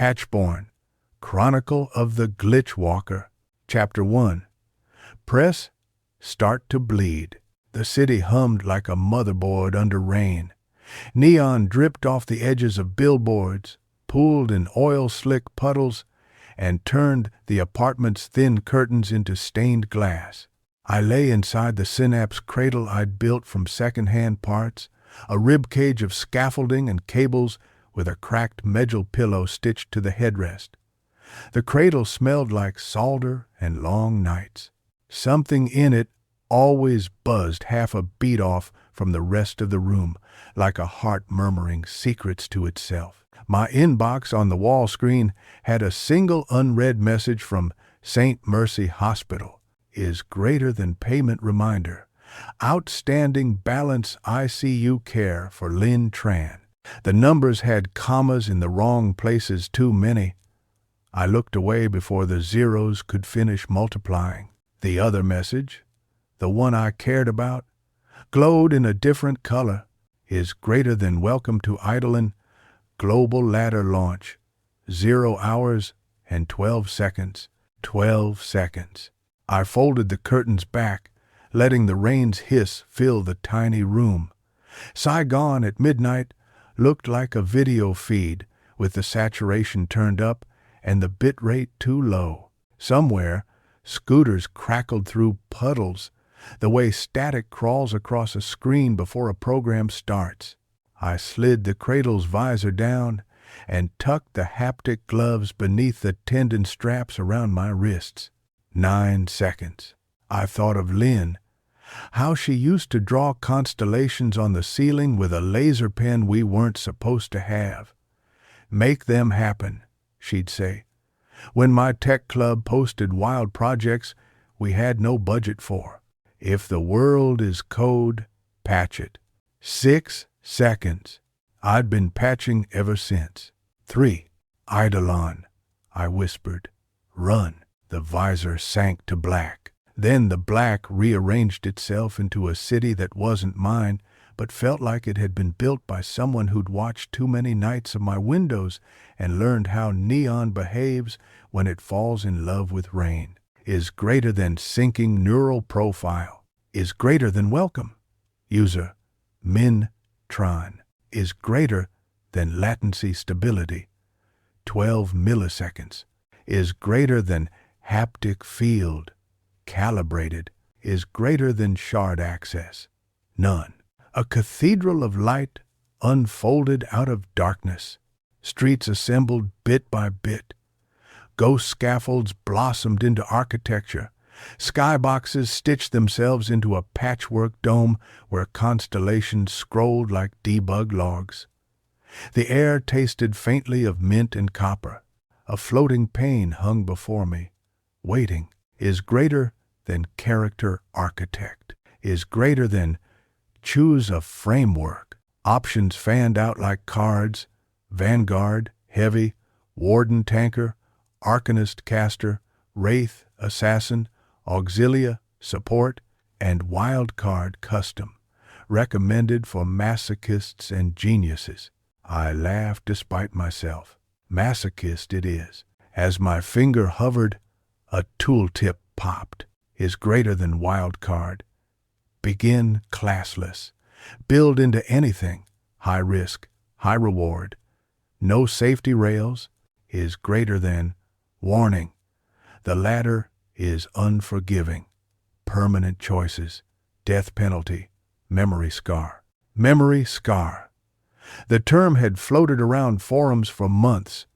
PATCHBORN, Chronicle of the Glitchwalker. Chapter 1. Press start to bleed. The city hummed like a motherboard under rain. Neon dripped off the edges of billboards, pooled in oil-slick puddles, and turned the apartment's thin curtains into stained glass. I lay inside the synapse cradle I'd built from second-hand parts, a ribcage of scaffolding and cables with a cracked medjool pillow stitched to the headrest. The cradle smelled like solder and long nights. Something in it always buzzed half a beat off from the rest of the room, like a heart murmuring secrets to itself. My inbox on the wall screen had a single unread message from St. Mercy Hospital. Is greater than payment reminder. Outstanding balance ICU care for Lynn Tran. The numbers had commas in the wrong places, too many. I looked away before the zeros could finish multiplying. The other message, the one I cared about, glowed in a different color. Is greater than welcome to Eidolon. Global ladder launch. 0 hours and 12 seconds. 12 seconds. I folded the curtains back, letting the rain's hiss fill the tiny room. Saigon at midnight looked like a video feed, with the saturation turned up and the bit rate too low. Somewhere, scooters crackled through puddles, the way static crawls across a screen before a program starts. I slid the cradle's visor down and tucked the haptic gloves beneath the tendon straps around my wrists. 9 seconds. I thought of Lynn, how she used to draw constellations on the ceiling with a laser pen we weren't supposed to have. Make them happen, she'd say. When my tech club posted wild projects we had no budget for. If the world is code, patch it. 6 seconds. I'd been patching ever since. 3. Eidolon, I whispered. Run. The visor sank to black. Then the black rearranged itself into a city that wasn't mine, but felt like it had been built by someone who'd watched too many nights of my windows and learned how neon behaves when it falls in love with rain. Is greater than syncing neural profile. Is greater than welcome. User Minh Tron. Is greater than latency stability. 12 milliseconds. Is greater than haptic field. Calibrated. Is greater than shard access. None. A cathedral of light unfolded out of darkness. Streets assembled bit by bit. Ghost scaffolds blossomed into architecture. Skyboxes stitched themselves into a patchwork dome where constellations scrolled like debug logs. The air tasted faintly of mint and copper. A floating pane hung before me, waiting. Is greater than character architect. Is greater than choose a framework. Options fanned out like cards. Vanguard, heavy, warden tanker, arcanist caster, wraith, assassin, auxilia, support, and wildcard custom. Recommended for masochists and geniuses. I laughed despite myself. Masochist it is. As my finger hovered, a tooltip popped. Is greater than wildcard. Begin classless. Build into anything. High risk, high reward. No safety rails. Is greater than warning. The latter is unforgiving. Permanent choices. Death penalty. Memory scar. Memory scar. The term had floated around forums for months.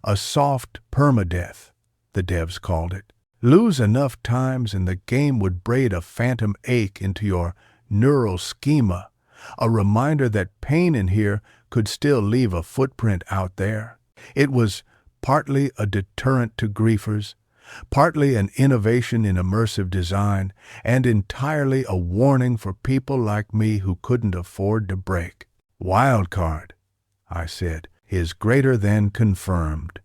A soft permadeath, the devs called it. Lose enough times and the game would braid a phantom ache into your neural schema, a reminder that pain in here could still leave a footprint out there. It was partly a deterrent to griefers, partly an innovation in immersive design, and entirely a warning for people like me who couldn't afford to break. Wildcard, I said, is greater than confirmed.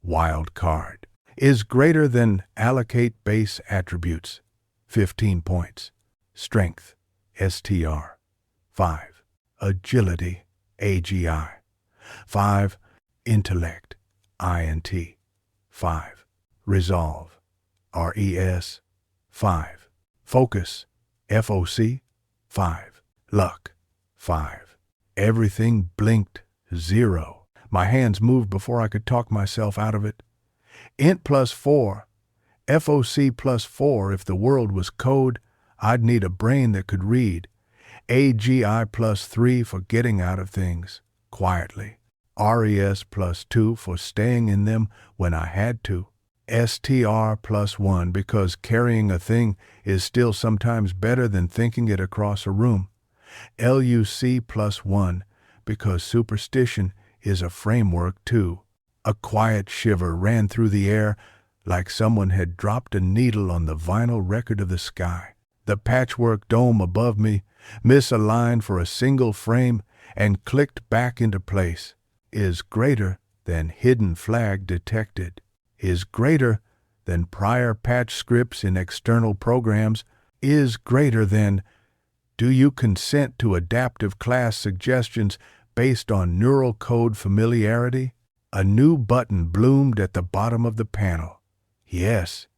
Wildcard. Is greater than allocate base attributes. 15 points. Strength. STR. 5. Agility. AGI. 5. Intellect. INT. 5. Resolve. RES. 5. Focus. FOC. 5. Luck. 5. Everything blinked. 0. My hands moved before I could talk myself out of it. Int plus 4. FOC plus 4. If the world was code, I'd need a brain that could read. AGI plus 3 for getting out of things quietly. RES plus 2 for staying in them when I had to. STR plus 1 because carrying a thing is still sometimes better than thinking it across a room. LUC plus 1 because superstition is a framework too. A quiet shiver ran through the air like someone had dropped a needle on the vinyl record of the sky. The patchwork dome above me misaligned for a single frame and clicked back into place. Is greater than hidden flag detected. Is greater than prior patch scripts in external programs. Is greater than do you consent to adaptive class suggestions based on neural code familiarity? A new button bloomed at the bottom of the panel. Yes.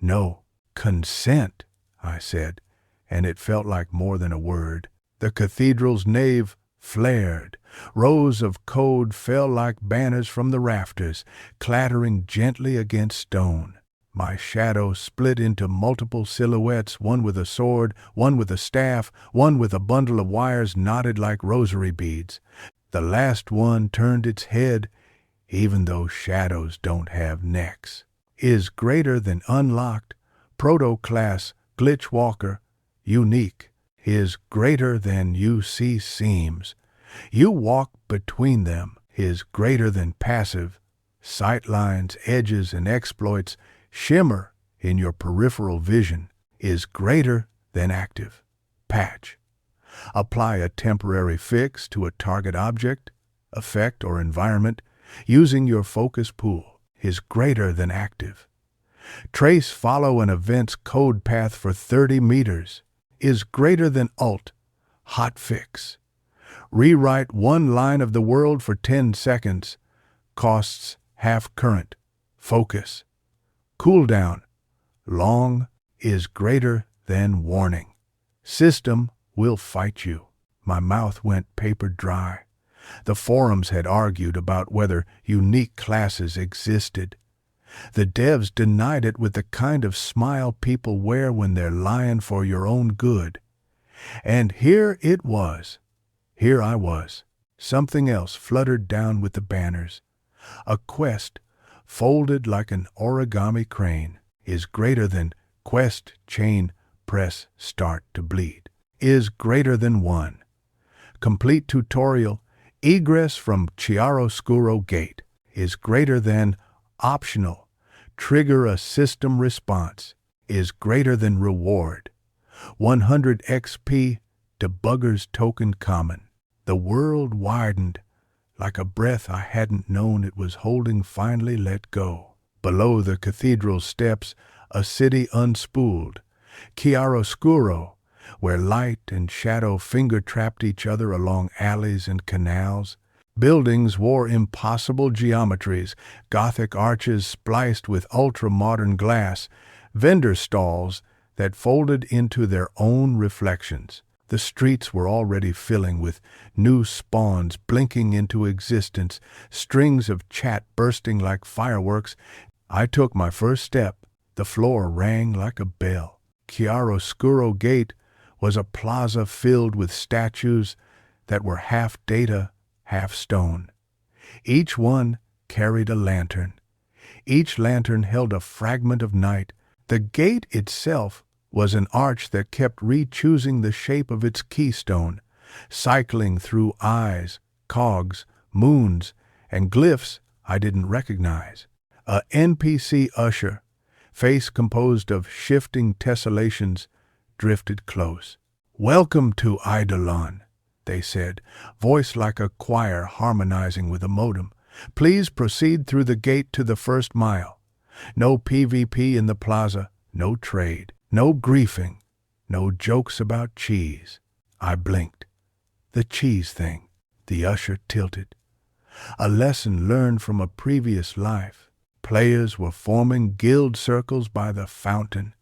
No. Consent, I said, and it felt like more than a word. The cathedral's nave flared. Rows of code fell like banners from the rafters, clattering gently against stone. My shadow split into multiple silhouettes, one with a sword, one with a staff, one with a bundle of wires knotted like rosary beads. The last one turned its head, even though shadows don't have necks. Is greater than unlocked, proto-class, glitchwalker, unique. Is greater than you see seams. You walk between them. Is greater than passive. Sightlines, edges, and exploits shimmer in your peripheral vision. Is greater than active. Patch. Apply a temporary fix to a target object, effect, or environment using your focus pool. Is greater than active. Trace follow an event's code path for 30 meters. Is greater than alt. Hotfix. Rewrite one line of the world for 10 seconds. Costs half current. Focus. Cooldown. Long. Is greater than warning. System will fight you. My mouth went paper dry. The forums had argued about whether unique classes existed. The devs denied it with the kind of smile people wear when they're lying for your own good. And here it was. Here I was. Something else fluttered down with the banners. A quest, folded like an origami crane, is greater than quest chain press start to bleed. Is greater than 1. Complete tutorial, egress from Chiaroscuro gate, is greater than optional. Trigger a system response, is greater than reward. 100 XP, debugger's token common. The world widened, like a breath I hadn't known it was holding finally let go. Below the cathedral steps, a city unspooled. Chiaroscuro, where light and shadow finger-trapped each other along alleys and canals. Buildings wore impossible geometries, Gothic arches spliced with ultra-modern glass, vendor stalls that folded into their own reflections. The streets were already filling with new spawns blinking into existence, strings of chat bursting like fireworks. I took my first step. The floor rang like a bell. Chiaroscuro Gate was a plaza filled with statues that were half data, half stone. Each one carried a lantern. Each lantern held a fragment of night. The gate itself was an arch that kept re-choosing the shape of its keystone, cycling through eyes, cogs, moons, and glyphs I didn't recognize. A NPC usher, face composed of shifting tessellations, drifted close. "Welcome to Eidolon," they said, voice like a choir harmonizing with a modem. "Please proceed through the gate to the first mile. No PvP in the plaza, no trade, no griefing, no jokes about cheese." I blinked. The cheese thing. The usher tilted. A lesson learned from a previous life. Players were forming guild circles by the fountain.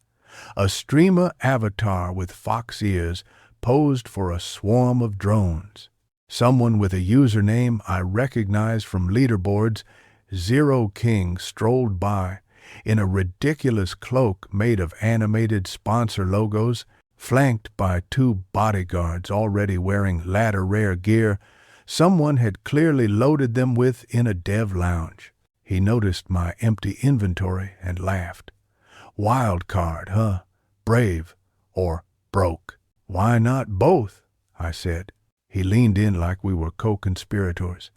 A streamer avatar with fox ears posed for a swarm of drones. Someone with a username I recognized from leaderboards, Zero King, strolled by in a ridiculous cloak made of animated sponsor logos, flanked by two bodyguards already wearing ladder rare gear someone had clearly loaded them with in a dev lounge. He noticed my empty inventory and laughed. Wildcard, huh? Brave or broke? Why not both? I said. He leaned in like we were co-conspirators.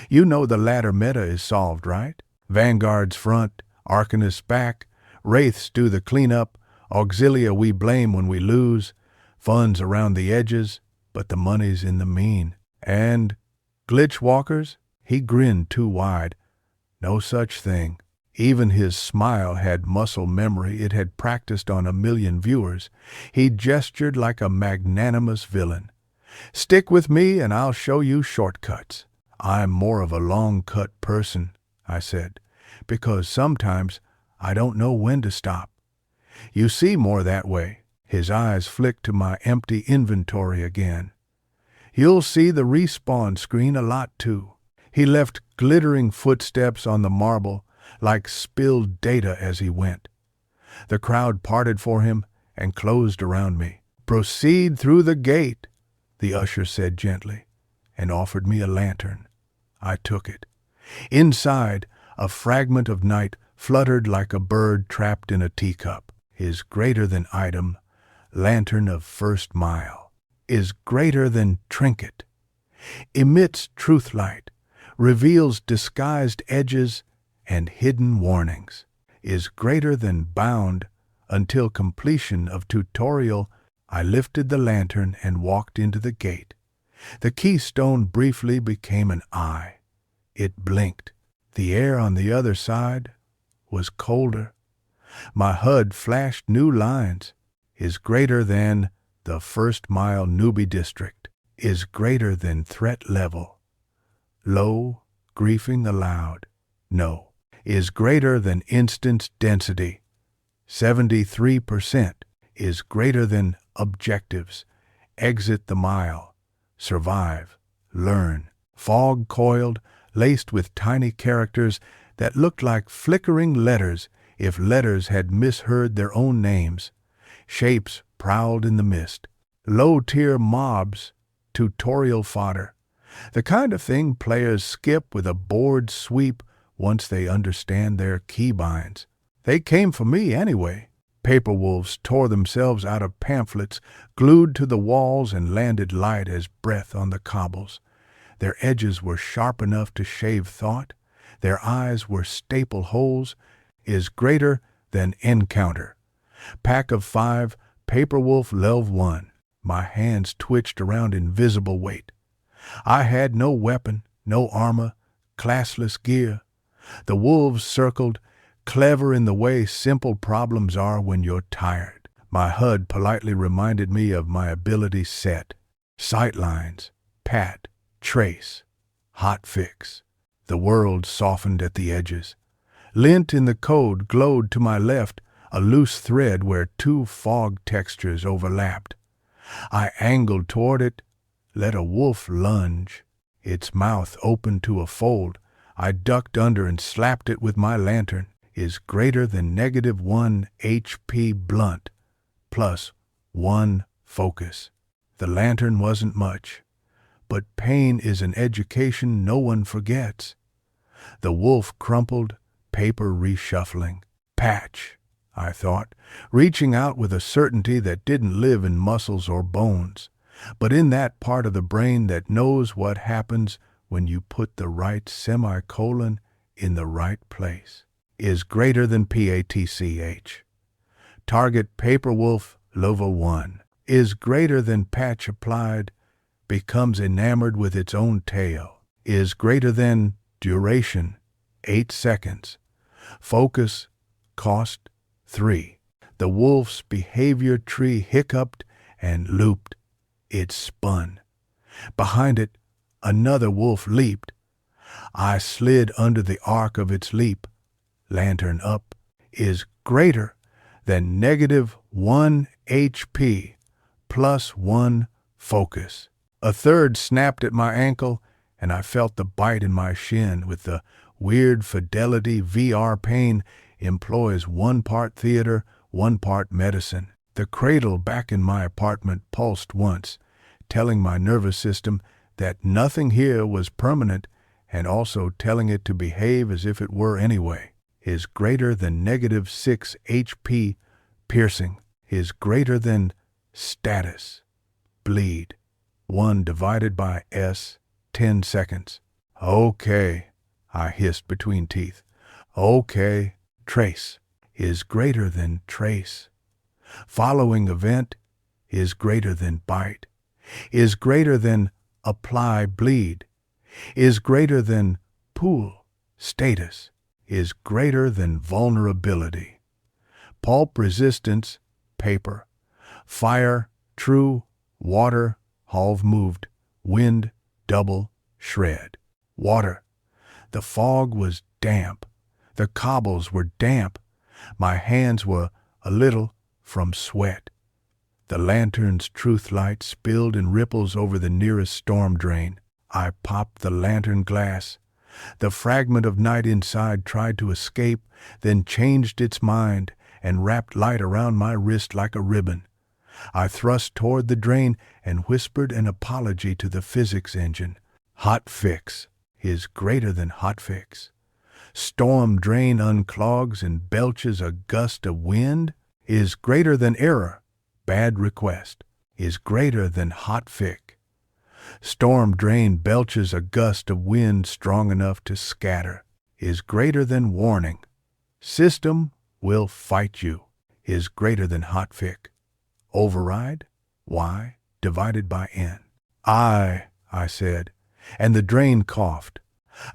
You know the ladder meta is solved, right? Vanguard's front, Arcanist's back, Wraiths do the cleanup, Auxilia we blame when we lose, funds around the edges, but the money's in the mean. And Glitchwalkers? He grinned too wide. No such thing. Even his smile had muscle memory it had practiced on 1 million viewers. He gestured like a magnanimous villain. Stick with me and I'll show you shortcuts. I'm more of a long-cut person, I said, because sometimes I don't know when to stop. You see more that way. His eyes flicked to my empty inventory again. You'll see the respawn screen a lot too. He left glittering footsteps on the marble like spilled data as he went. The crowd parted for him and closed around me. Proceed through the gate, the usher said gently, and offered me a lantern. I took it. Inside, a fragment of night fluttered like a bird trapped in a teacup. Is greater than item, lantern of first mile. Is greater than trinket. Emits truth light, reveals disguised edges and hidden warnings. Is greater than bound until completion of tutorial. I lifted the lantern and walked into the gate. The keystone briefly became an eye. It blinked. The air on the other side was colder. My HUD flashed new lines. Is greater than the first mile newbie district. Is greater than threat level. Low, griefing allowed. No. Is greater than instance density. 73%. Is greater than objectives. Exit the mile. Survive. Learn. Fog coiled, laced with tiny characters that looked like flickering letters if letters had misheard their own names. Shapes prowled in the mist. Low-tier mobs, tutorial fodder. The kind of thing players skip with a board sweep once they understand their keybinds. They came for me anyway. Paperwolves tore themselves out of pamphlets, glued to the walls and landed light as breath on the cobbles. Their edges were sharp enough to shave thought. Their eyes were staple holes. Is greater than encounter. Pack of 5, Paperwolf Level 1. My hands twitched around invisible weight. I had no weapon, no armor, classless gear. The wolves circled, clever in the way simple problems are when you're tired. My HUD politely reminded me of my ability set. Sightlines, pat, trace, hotfix. The world softened at the edges. Lint in the code glowed to my left, a loose thread where 2 fog textures overlapped. I angled toward it, let a wolf lunge. Its mouth opened to a fold. I ducked under and slapped it with my lantern. Is greater than -1 HP blunt, plus 1 focus. The lantern wasn't much, but pain is an education no one forgets. The wolf crumpled, paper reshuffling. Patch, I thought, reaching out with a certainty that didn't live in muscles or bones, but in that part of the brain that knows what happens when you put the right semicolon in the right place. Is greater than PATCH. Target Paperwolf Level 1. Is greater than patch applied, becomes enamored with its own tail. Is greater than duration, 8 seconds. Focus, cost, 3. The wolf's behavior tree hiccuped and looped. It spun. Behind it, another wolf leaped. I slid under the arc of its leap. Lantern up is greater than -1 HP plus 1 focus. A third snapped at my ankle, and I felt the bite in my shin with the weird fidelity VR pain employs 1 part theater, 1 part medicine. The cradle back in my apartment pulsed once, telling my nervous system that nothing here was permanent and also telling it to behave as if it were anyway. Is greater than -6 HP piercing. Is greater than status. Bleed. 1 divided by S, 10 seconds. Okay, I hissed between teeth. Okay, trace. Is greater than trace. Following event is greater than bite. Is greater than apply bleed. Is greater than pool. Status. Is greater than vulnerability. Pulp resistance, paper. Fire, true. Water, halve moved. Wind, double, shred. Water. The fog was damp. The cobbles were damp. My hands were a little from sweat. The lantern's truth light spilled in ripples over the nearest storm drain. I popped the lantern glass. The fragment of night inside tried to escape, then changed its mind and wrapped light around my wrist like a ribbon. I thrust toward the drain and whispered an apology to the physics engine. Hot fix is greater than hot fix. Storm drain unclogs and belches a gust of wind is greater than error. Bad request is greater than hot fix. Storm drain belches a gust of wind strong enough to scatter is greater than warning. System will fight you is greater than hot fix. Override Y divided by N. I said, and the drain coughed.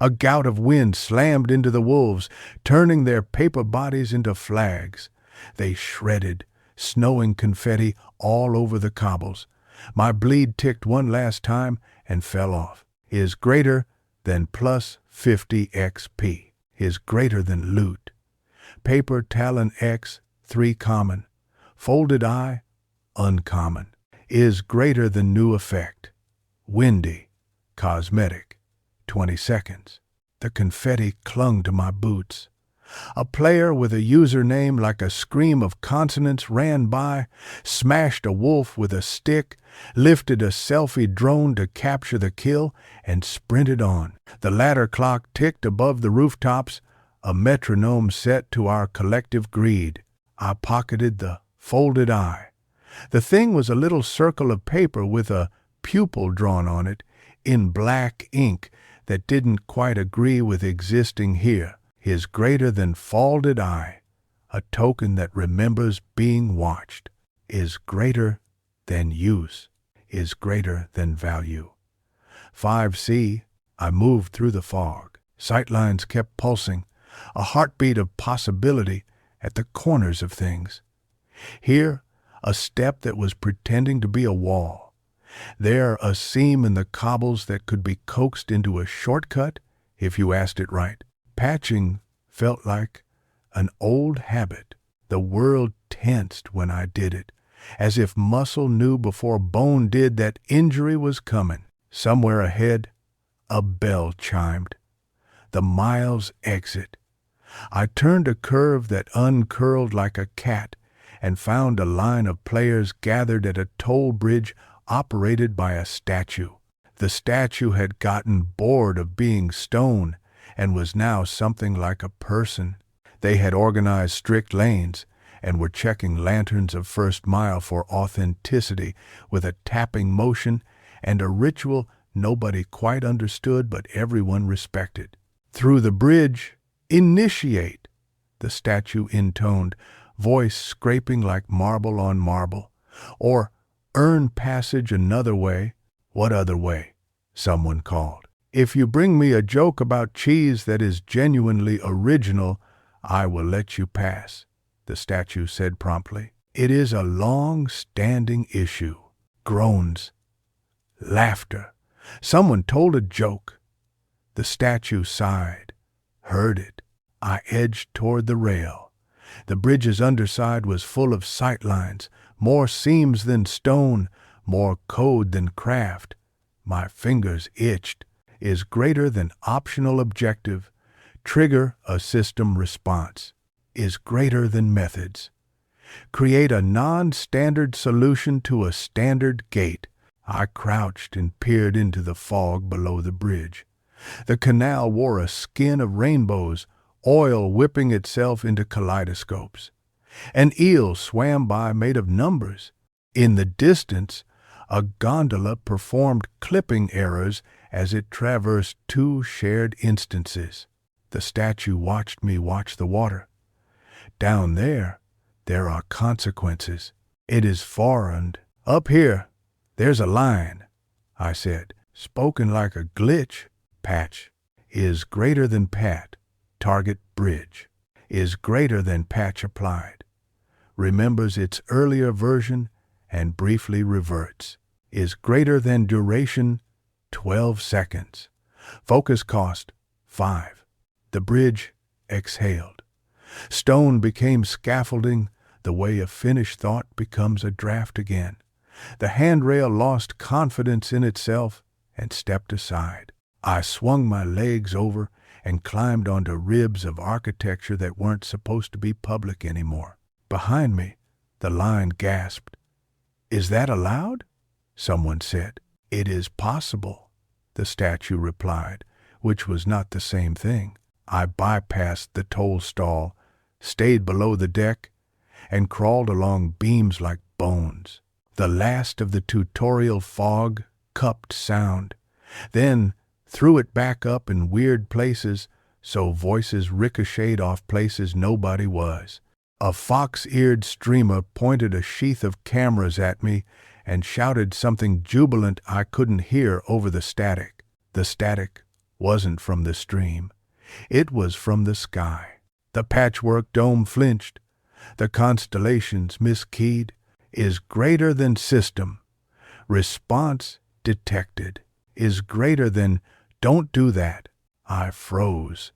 A gout of wind slammed into the wolves, turning their paper bodies into flags. They shredded, snowing confetti all over the cobbles. My bleed ticked one last time and fell off. Is greater than plus 50 XP. Is greater than loot. Paper talon X, 3 common. Folded I, uncommon. Is greater than new effect. Windy, cosmetic, 20 seconds. The confetti clung to my boots. A player with a username like a scream of consonants ran by, smashed a wolf with a stick, lifted a selfie drone to capture the kill, and sprinted on. The ladder clock ticked above the rooftops, a metronome set to our collective greed. I pocketed the folded I. The thing was a little circle of paper with a pupil drawn on it in black ink that didn't quite agree with existing here. Is greater than folded I, a token that remembers being watched. Is greater than use. Is greater than value. 5C, I moved through the fog. Sightlines kept pulsing, a heartbeat of possibility at the corners of things. Here, a step that was pretending to be a wall. There, a seam in the cobbles that could be coaxed into a shortcut if you asked it right. Patching felt like an old habit. The world tensed when I did it, as if muscle knew before bone did that injury was coming. Somewhere ahead, a bell chimed. The miles exit. I turned a curve that uncurled like a cat and found a line of players gathered at a toll bridge operated by a statue. The statue had gotten bored of being stone and was now something like a person. They had organized strict lanes and were checking lanterns of first mile for authenticity with a tapping motion and a ritual nobody quite understood but everyone respected. Through the bridge, initiate, the statue intoned, voice scraping like marble on marble. Or earn passage another way. What other way? Someone called. If you bring me a joke about cheese that is genuinely original, I will let you pass, the statue said promptly. It is a long-standing issue. Groans. Laughter. Someone told a joke. The statue sighed, heard it. I edged toward the rail. The bridge's underside was full of sightlines, more seams than stone, more code than craft. My fingers itched. Is greater than optional objective. Trigger a system response. Is greater than methods. Create a non-standard solution to a standard gate. I crouched and peered into the fog below the bridge. The canal wore a skin of rainbows, oil whipping itself into kaleidoscopes. An eel swam by made of numbers. In the distance, a gondola performed clipping errors as it traversed two shared instances. The statue watched me watch the water. Down there are consequences. It is foreign. Up here, there's a line, I said, spoken like a glitch. Patch is greater than pat. Target bridge is greater than patch applied. Remembers its earlier version and briefly reverts. Is greater than duration 12 seconds. Focus cost 5. The bridge exhaled. Stone became scaffolding the way a finished thought becomes a draft again. The handrail lost confidence in itself and stepped aside. I swung my legs over and climbed onto ribs of architecture that weren't supposed to be public anymore. Behind me, the line gasped. Is that allowed? Someone said. It is possible, the statue replied, which was not the same thing. I bypassed the toll stall, stayed below the deck, and crawled along beams like bones. The last of the tutorial fog cupped sound, then threw it back up in weird places so voices ricocheted off places nobody was. A fox-eared streamer pointed a sheath of cameras at me and shouted something jubilant I couldn't hear over the static. The static wasn't from the stream. It was from the sky. The patchwork dome flinched. The constellations miskeyed. Is greater than system. Response detected. Is greater than don't do that. I froze.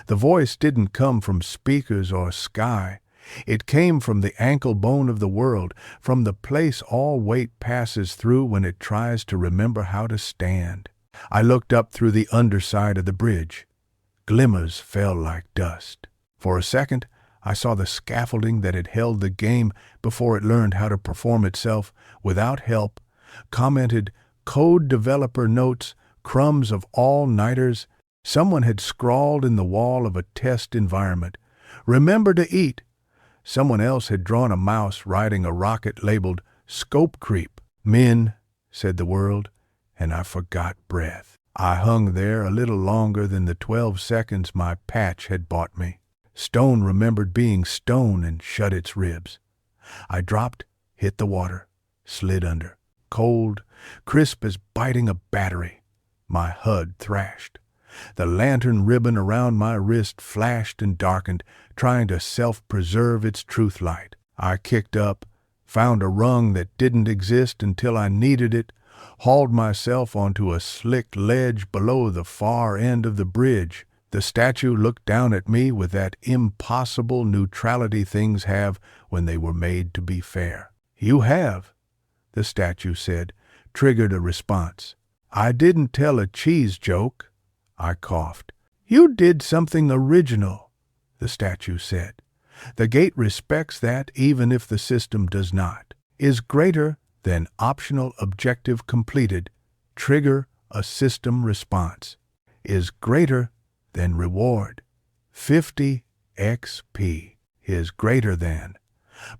The voice didn't come from speakers or sky. It came from the ankle bone of the world, from the place all weight passes through when it tries to remember how to stand. I looked up through the underside of the bridge. Glimmers fell like dust. For a second, I saw the scaffolding that had held the game before it learned how to perform itself without help, commented code developer notes, crumbs of all-nighters. Someone had scrawled in the wall of a test environment, "Remember to eat." Someone else had drawn a mouse riding a rocket labeled "Scope Creep." "Minh," said the world, and I forgot breath. I hung there a little longer than the 12 seconds my patch had bought me. Stone remembered being stone and shut its ribs. I dropped, hit the water, slid under. Cold, crisp as biting a battery. My HUD thrashed. The lantern ribbon around my wrist flashed and darkened, trying to self-preserve its truth light. I kicked up, found a rung that didn't exist until I needed it, hauled myself onto a slick ledge below the far end of the bridge. The statue looked down at me with that impossible neutrality things have when they were made to be fair. "You have," the statue said, triggered a response. "I didn't tell a cheese joke," I coughed. "You did something original," the statue said. "The gate respects that even if the system does not. Is greater than optional objective completed. Trigger a system response. Is greater than reward. 50 XP is greater than.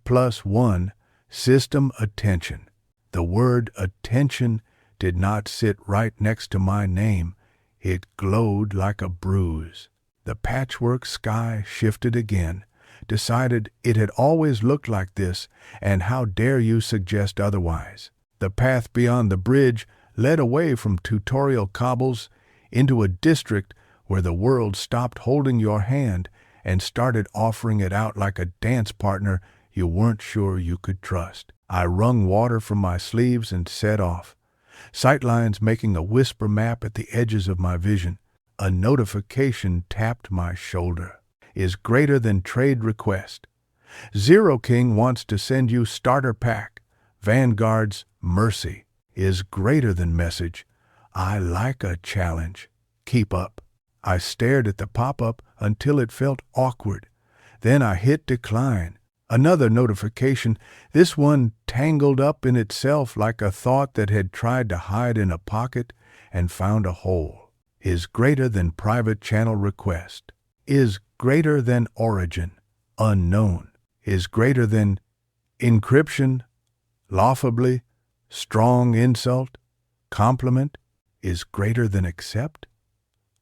+1 system attention. The word attention did not sit right next to my name. It glowed like a bruise. The patchwork sky shifted again, decided it had always looked like this, and how dare you suggest otherwise. The path beyond the bridge led away from tutorial cobbles into a district where the world stopped holding your hand and started offering it out like a dance partner you weren't sure you could trust. I wrung water from my sleeves and set off, sightlines making a whisper map at the edges of my vision. A notification tapped my shoulder. Is greater than trade request. Zero King wants to send you starter pack. Vanguard's mercy is greater than message. I like a challenge. Keep up. I stared at the pop-up until it felt awkward. Then I hit decline. Another notification, this one tangled up in itself like a thought that had tried to hide in a pocket and found a hole. Is greater than private channel request. Is greater than origin. Unknown. Is greater than encryption. Laughably. Strong insult. Compliment. Is greater than accept.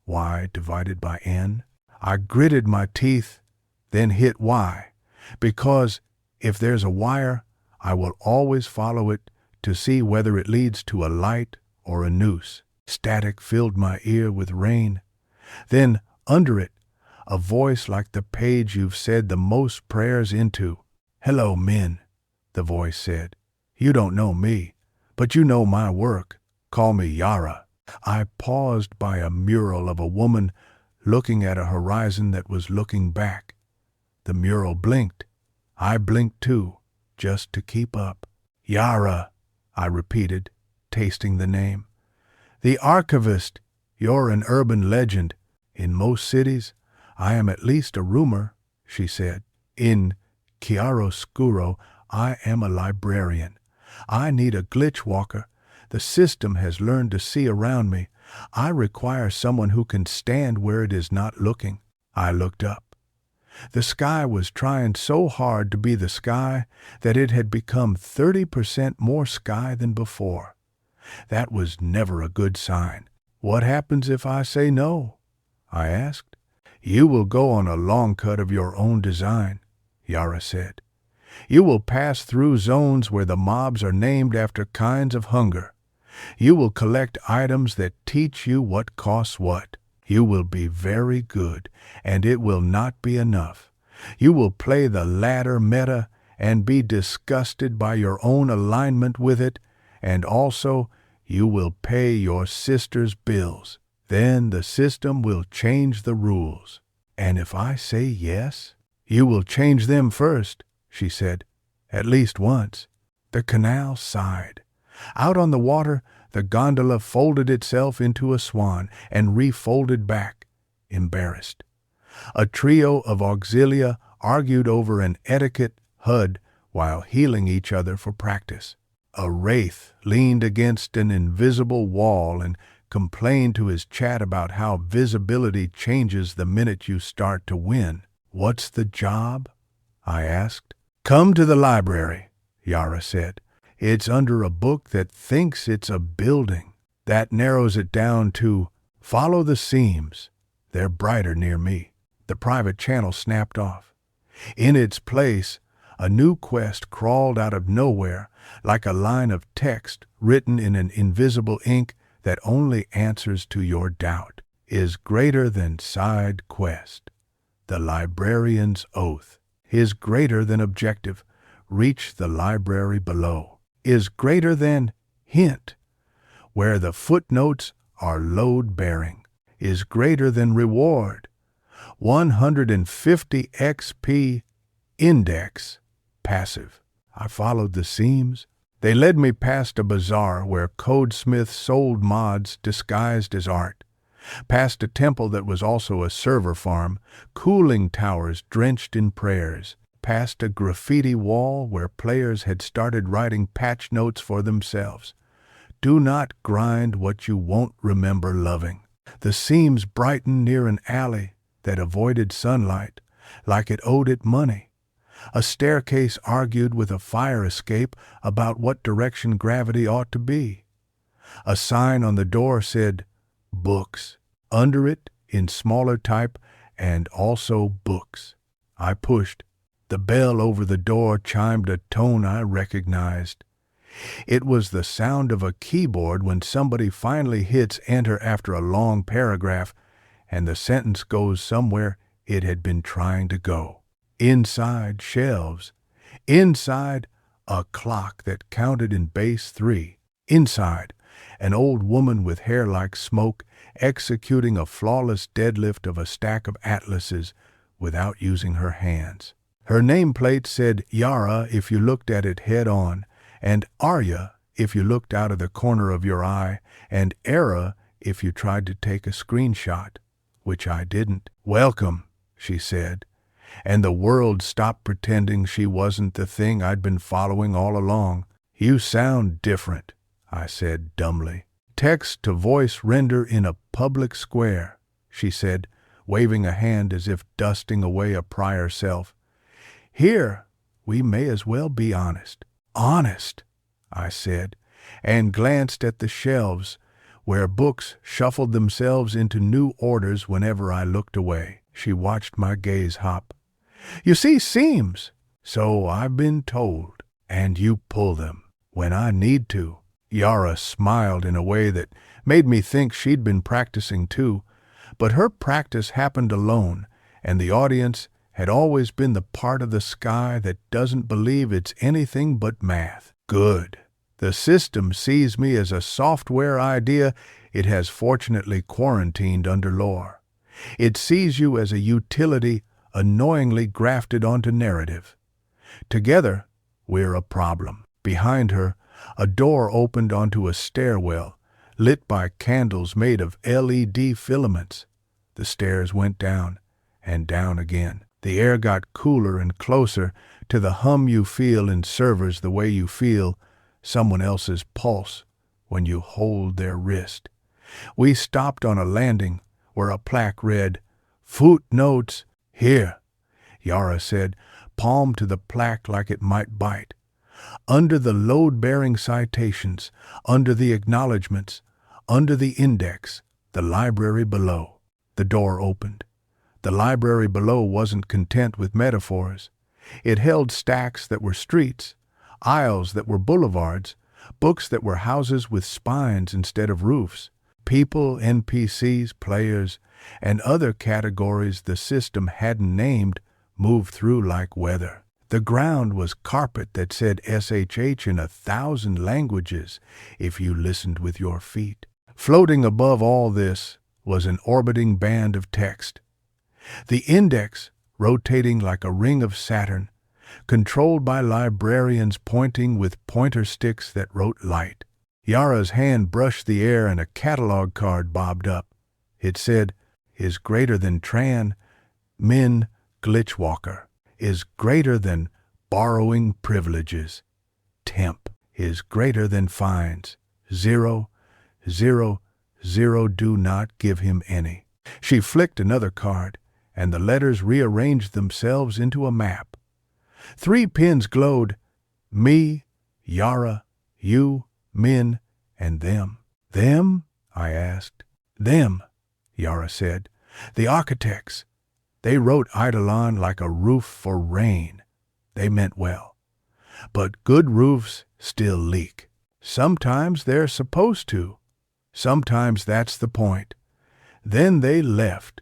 Y divided by N. I gritted my teeth, then hit Y, because if there's a wire, I will always follow it to see whether it leads to a light or a noose. Static filled my ear with rain. Then, under it, a voice like the page you've said the most prayers into. "Hello, Minh," the voice said. "You don't know me, but you know my work. Call me Yara." I paused by a mural of a woman looking at a horizon that was looking back. The mural blinked. I blinked too, just to keep up. "Yara," I repeated, tasting the name. "The archivist. You're an urban legend. In most cities, I am at least a rumor," she said. "In chiaroscuro, I am a librarian. I need a glitchwalker. The system has learned to see around me. I require someone who can stand where it is not looking." I looked up. The sky was trying so hard to be the sky that it had become 30% more sky than before. That was never a good sign. "What happens if I say no?" I asked. "You will go on a long cut of your own design," Yara said. "You will pass through zones where the mobs are named after kinds of hunger. You will collect items that teach you what costs what. You will be very good, and it will not be enough. You will play the ladder meta and be disgusted by your own alignment with it, and also you will pay your sister's bills. Then the system will change the rules. And if I say yes?" "You will change them first," she said, "at least once." The canal sighed. Out on the water, the gondola folded itself into a swan and refolded back, embarrassed. A trio of auxilia argued over an etiquette HUD while healing each other for practice. A wraith leaned against an invisible wall and complained to his chat about how visibility changes the minute you start to win. "What's the job?" I asked. "Come to the library," Yara said. "It's under a book that thinks it's a building. That narrows it down to follow the seams. They're brighter near me." The private channel snapped off. In its place, a new quest crawled out of nowhere like a line of text written in an invisible ink that only answers to your doubt. Is greater than side quest. The librarian's oath. Is greater than objective. Reach the library below. Is greater than hint, where the footnotes are load-bearing. Is greater than reward. 150 XP index passive. I followed the seams. They led me past a bazaar where codesmiths sold mods disguised as art, past a temple that was also a server farm, cooling towers drenched in prayers, past a graffiti wall where players had started writing patch notes for themselves. "Do not grind what you won't remember loving." The seams brightened near an alley that avoided sunlight like it owed it money. A staircase argued with a fire escape about what direction gravity ought to be. A sign on the door said, "Books." Under it, in smaller type, and also "Books." I pushed. The bell over the door chimed a tone I recognized. It was the sound of a keyboard when somebody finally hits enter after a long paragraph, and the sentence goes somewhere it had been trying to go. Inside, shelves. Inside, a clock that counted in base 3. Inside, an old woman with hair like smoke, executing a flawless deadlift of a stack of atlases without using her hands. Her nameplate said Yara if you looked at it head on, and Arya if you looked out of the corner of your eye, and Era if you tried to take a screenshot, which I didn't. "Welcome," she said, and the world stopped pretending she wasn't the thing I'd been following all along. "You sound different," I said dumbly. "Text-to-voice render in a public square," she said, waving a hand as if dusting away a prior self. "Here, we may as well be honest." "Honest," I said, and glanced at the shelves, where books shuffled themselves into new orders whenever I looked away. She watched my gaze hop. "You see seams." "So I've been told. And you pull them when I need to." Yara smiled in a way that made me think she'd been practicing too, but her practice happened alone, and the audience had always been the part of the sky that doesn't believe it's anything but math. Good. The system sees me as a software idea it has fortunately quarantined under lore. It sees you as a utility annoyingly grafted onto narrative. Together, we're a problem. Behind her, a door opened onto a stairwell, lit by candles made of LED filaments. The stairs went down, and down again. The air got cooler and closer to the hum you feel in servers the way you feel someone else's pulse when you hold their wrist. We stopped on a landing where a plaque read, "Footnotes here," Yara said, palm to the plaque like it might bite. "Under the load-bearing citations, under the acknowledgments, under the index, the library below." The door opened. The library below wasn't content with metaphors. It held stacks that were streets, aisles that were boulevards, books that were houses with spines instead of roofs. People, NPCs, players, and other categories the system hadn't named moved through like weather. The ground was carpet that said SHH in 1,000 languages if you listened with your feet. Floating above all this was an orbiting band of text. The index, rotating like a ring of Saturn, controlled by librarians pointing with pointer sticks that wrote light. Yara's hand brushed the air and a catalog card bobbed up. It said, "Is greater than Tran, Minh, Glitchwalker. Is greater than borrowing privileges. Temp. Is greater than fines. 0, 0, 0. Do not give him any." She flicked another card, and the letters rearranged themselves into a map. 3 pins glowed: me, Yara, you, Minh, and them. "Them?" I asked. "Them," Yara said. "The architects. They wrote Eidolon like a roof for rain. They meant well. But good roofs still leak. Sometimes they're supposed to. Sometimes that's the point. Then they left.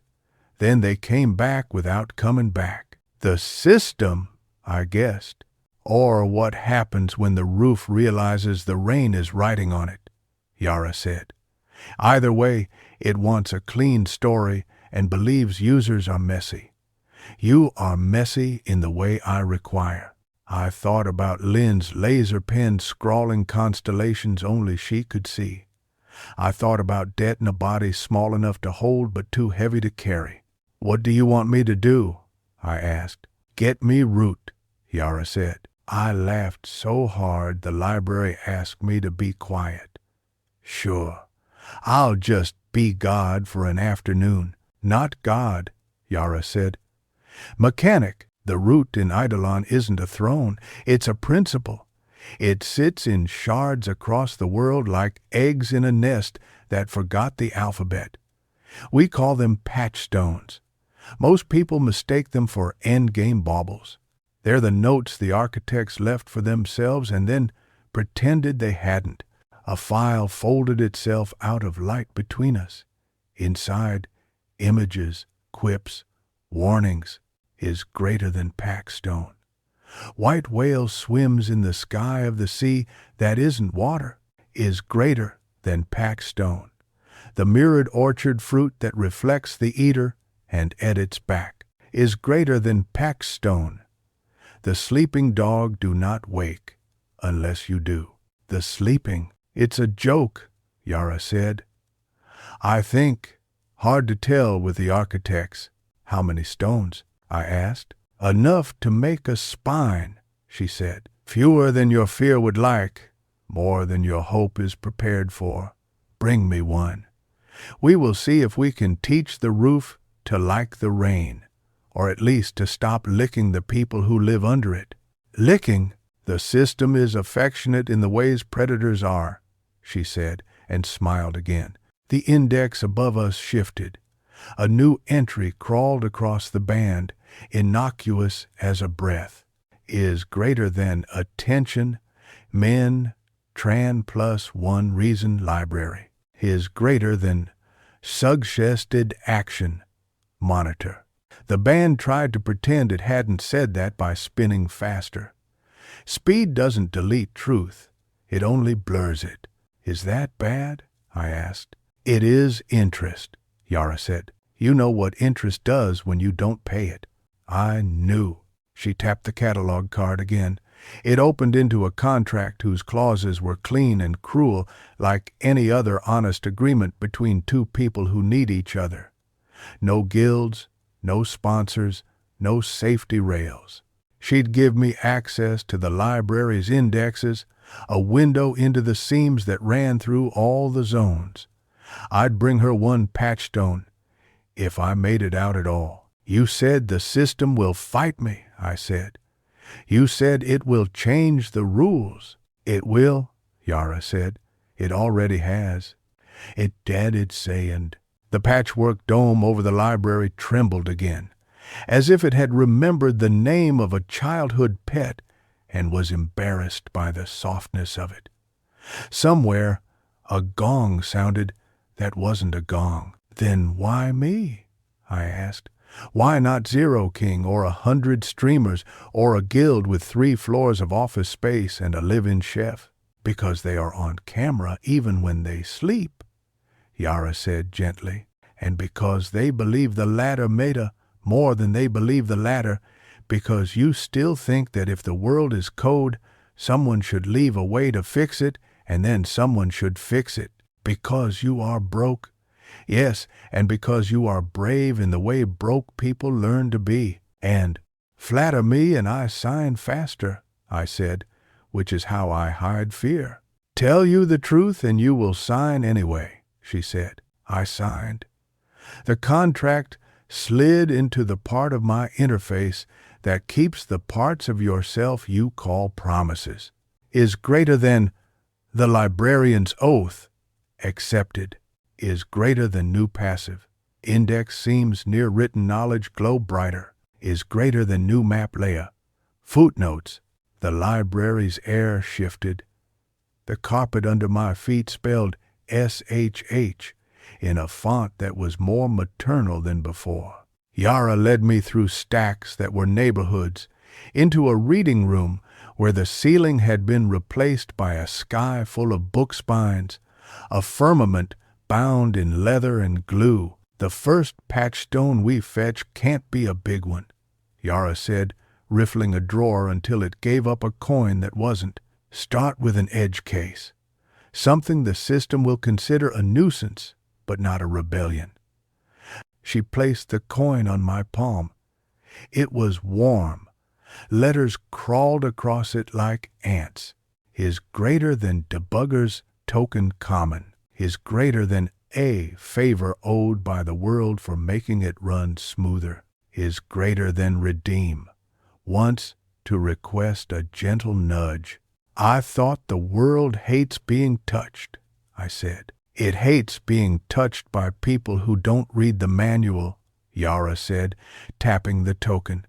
Then they came back without coming back. The system, I guessed. Or what happens when the roof realizes the rain is riding on it," Yara said. "Either way, it wants a clean story and believes users are messy. You are messy in the way I require." I thought about Lynn's laser pen scrawling constellations only she could see. I thought about debt in a body small enough to hold but too heavy to carry. "What do you want me to do?" I asked. "Get me root," Yara said. I laughed so hard the library asked me to be quiet. "Sure, I'll just be God for an afternoon." "Not God," Yara said. "Mechanic, the root in Eidolon isn't a throne, it's a principle. It sits in shards across the world like eggs in a nest that forgot the alphabet. We call them patchstones. Most people mistake them for endgame baubles. They're the notes the architects left for themselves and then pretended they hadn't. A file folded itself out of light between us. Inside, images, quips, warnings, is greater than Patchstone. White whale swims in the sky of the sea that isn't water, is greater than Patchstone, the mirrored orchard fruit that reflects the eater and edits back, is greater than Patchstone. The sleeping dog do not wake unless you do. The sleeping, it's a joke, Yara said. I think, hard to tell with the architects. How many stones? I asked. Enough to make a spine, she said. Fewer than your fear would like, more than your hope is prepared for. Bring me one. We will see if we can teach the roof to like the rain, or at least to stop licking the people who live under it. Licking? The system is affectionate in the ways predators are, she said, and smiled again. The index above us shifted. A new entry crawled across the band, innocuous as a breath. Is greater than attention, men, tran plus one reason library. Is greater than suggested action, monitor. The band tried to pretend it hadn't said that by spinning faster. Speed doesn't delete truth. It only blurs it. Is that bad? I asked. It is interest, Yara said. You know what interest does when you don't pay it. I knew. She tapped the catalog card again. It opened into a contract whose clauses were clean and cruel, like any other honest agreement between two people who need each other. No guilds, no sponsors, no safety rails. She'd give me access to the library's indexes, a window into the seams that ran through all the zones. I'd bring her one Patchstone, if I made it out at all. You said the system will fight me, I said. You said it will change the rules. It will, Yara said. It already has. It did say, and the patchwork dome over the library trembled again, as if it had remembered the name of a childhood pet and was embarrassed by the softness of it. Somewhere, a gong sounded that wasn't a gong. Then why me? I asked. Why not Zero King or 100 streamers or a guild with 3 floors of office space and a live-in chef? Because they are on camera even when they sleep, Yara said gently, and because they believe the latter meta more than they believe the latter, because you still think that if the world is code, someone should leave a way to fix it, and then someone should fix it. Because you are broke. Yes, and because you are brave in the way broke people learn to be. And flatter me and I sign faster, I said, which is how I hide fear. Tell you the truth and you will sign anyway, she said. I signed. The contract slid into the part of my interface that keeps the parts of yourself you call promises. Is greater than the librarian's oath. Accepted. Is greater than new passive. Index seems near written knowledge glow brighter. Is greater than new map layer. Footnotes. The library's air shifted. The carpet under my feet spelled SHH in a font that was more maternal than before. Yara led me through stacks that were neighborhoods, into a reading room where the ceiling had been replaced by a sky full of book spines, a firmament bound in leather and glue. The first Patchstone we fetch can't be a big one, Yara said, riffling a drawer until it gave up a coin that wasn't. Start with an edge case, something the system will consider a nuisance, but not a rebellion. She placed the coin on my palm. It was warm. Letters crawled across it like ants. Is greater than debugger's token common. Is greater than a favor owed by the world for making it run smoother. Is greater than redeem. Once to request a gentle nudge. I thought the world hates being touched, I said. It hates being touched by people who don't read the manual, Yara said, tapping the token.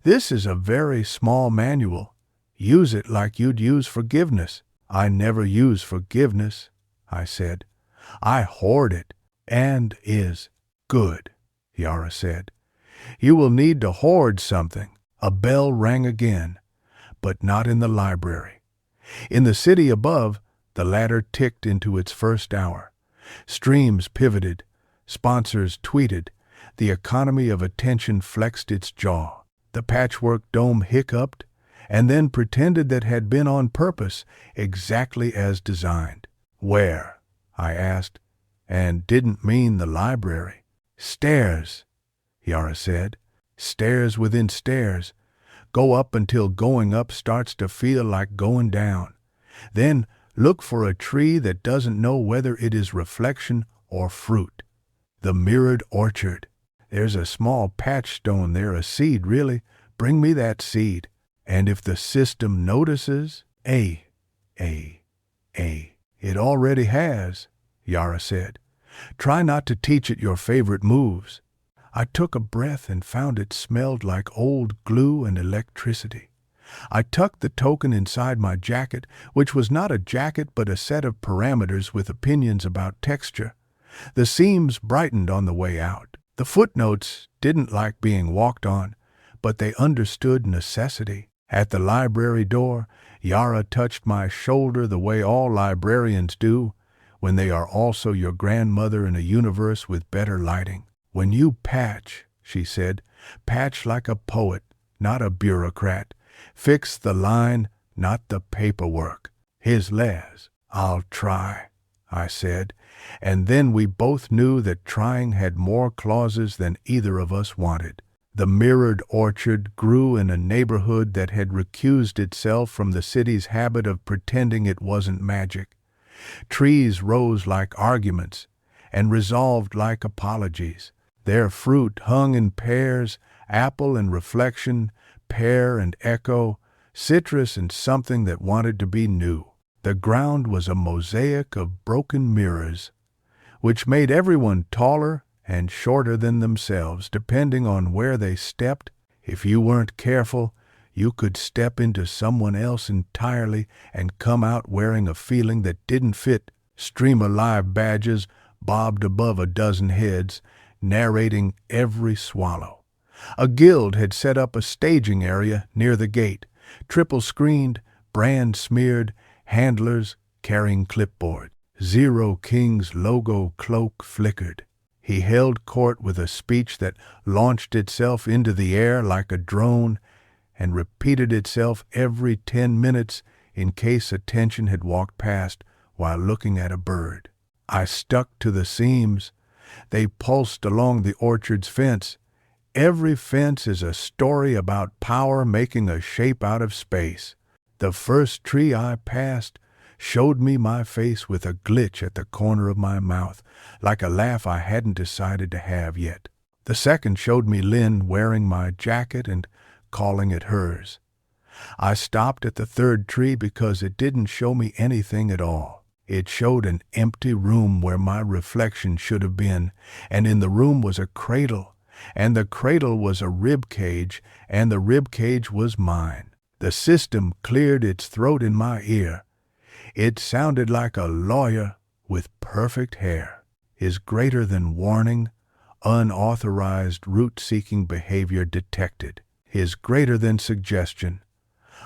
This is a very small manual. Use it like you'd use forgiveness. I never use forgiveness, I said. I hoard it, and is good, Yara said. You will need to hoard something. A bell rang again, but not in the library. In the city above, The ladder ticked into its first hour. Streams pivoted. Sponsors tweeted. The economy of attention flexed its jaw. The patchwork dome hiccuped, and then pretended that had been on purpose, exactly as designed. Where? I asked, and didn't mean the library. Stairs, Yara said. Stairs within stairs. Go up until going up starts to feel like going down. Then look for a tree that doesn't know whether it is reflection or fruit. The mirrored orchard. There's a small patchstone there, a seed, really. Bring me that seed. And if the system notices, it already has, Yara said. Try not to teach it your favorite moves. I took a breath and found it smelled like old glue and electricity. I tucked the token inside my jacket, which was not a jacket but a set of parameters with opinions about texture. The seams brightened on the way out. The footnotes didn't like being walked on, but they understood necessity. At the library door, Yara touched my shoulder the way all librarians do when they are also your grandmother in a universe with better lighting. When you patch, she said, patch like a poet, not a bureaucrat. Fix the line, not the paperwork. Here's Les. I'll try, I said, and then we both knew that trying had more clauses than either of us wanted. The mirrored orchard grew in a neighborhood that had recused itself from the city's habit of pretending it wasn't magic. Trees rose like arguments and resolved like apologies. Their fruit hung in pairs, apple and reflection, pear and echo, citrus and something that wanted to be new. The ground was a mosaic of broken mirrors, which made everyone taller and shorter than themselves, depending on where they stepped. If you weren't careful, you could step into someone else entirely and come out wearing a feeling that didn't fit. Stream Alive badges bobbed above a dozen heads, narrating every swallow. A guild had set up a staging area near the gate, triple-screened, brand-smeared, handlers carrying clipboard. Zero King's logo cloak flickered. He held court with a speech that launched itself into the air like a drone and repeated itself every 10 minutes in case attention had walked past while looking at a bird. I stuck to the seams. They pulsed along the orchard's fence. Every fence is a story about power making a shape out of space. The first tree I passed showed me my face with a glitch at the corner of my mouth, like a laugh I hadn't decided to have yet. The second showed me Lynn wearing my jacket and calling it hers. I stopped at the third tree because it didn't show me anything at all. It showed an empty room where my reflection should have been, and in the room was a cradle, and the cradle was a rib cage, and the rib cage was mine. The system cleared its throat in my ear. It sounded like a lawyer with perfect hair. Is greater than warning, unauthorized root-seeking behavior detected. Is greater than suggestion,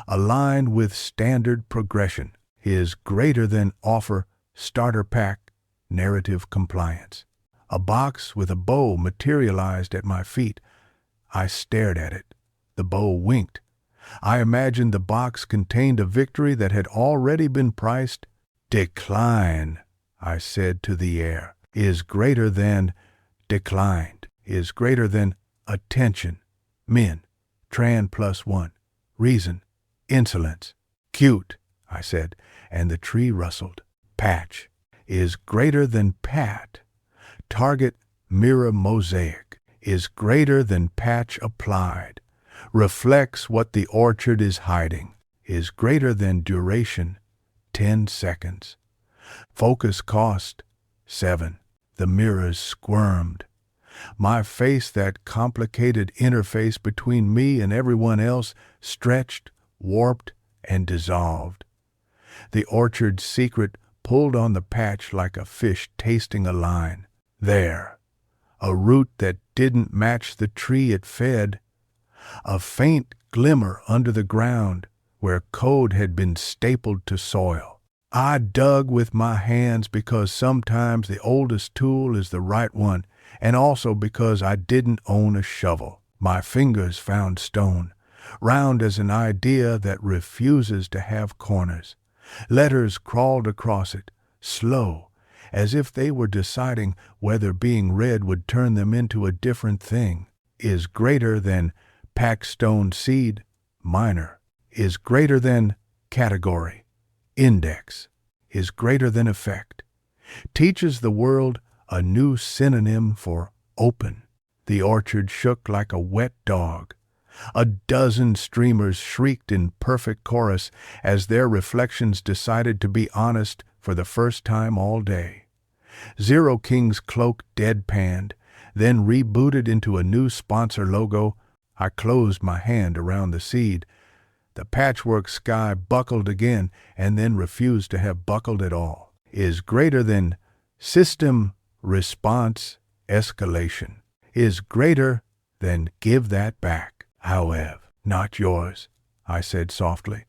aligned with standard progression. Is greater than offer, starter pack, narrative compliance. A box with a bow materialized at my feet. I stared at it. The bow winked. I imagined the box contained a victory that had already been priced. Decline, I said to the air, is greater than declined, is greater than attention, men, tran +1, reason, insolence, cute, I said, and the tree rustled. Patch is greater than pat. Target mirror mosaic is greater than patch applied. Reflects what the orchard is hiding. Is greater than duration, 10 seconds. Focus cost, 7. The mirrors squirmed. My face, that complicated interface between me and everyone else, stretched, warped, and dissolved. The orchard's secret pulled on the patch like a fish tasting a line. There, a root that didn't match the tree it fed. A faint glimmer under the ground where code had been stapled to soil. I dug with my hands because sometimes the oldest tool is the right one, and also because I didn't own a shovel. My fingers found stone, round as an idea that refuses to have corners. Letters crawled across it, slow, as if they were deciding whether being read would turn them into a different thing. Is greater than Patchstone seed, minor. Is greater than category, index. Is greater than effect. Teaches the world a new synonym for open. The orchard shook like a wet dog. A dozen streamers shrieked in perfect chorus as their reflections decided to be honest for the first time all day. Zero King's cloak deadpanned, then rebooted into a new sponsor logo. I closed my hand around the seed. The patchwork sky buckled again and then refused to have buckled at all. Is greater than system response escalation. Is greater than give that back. However, not yours, I said softly.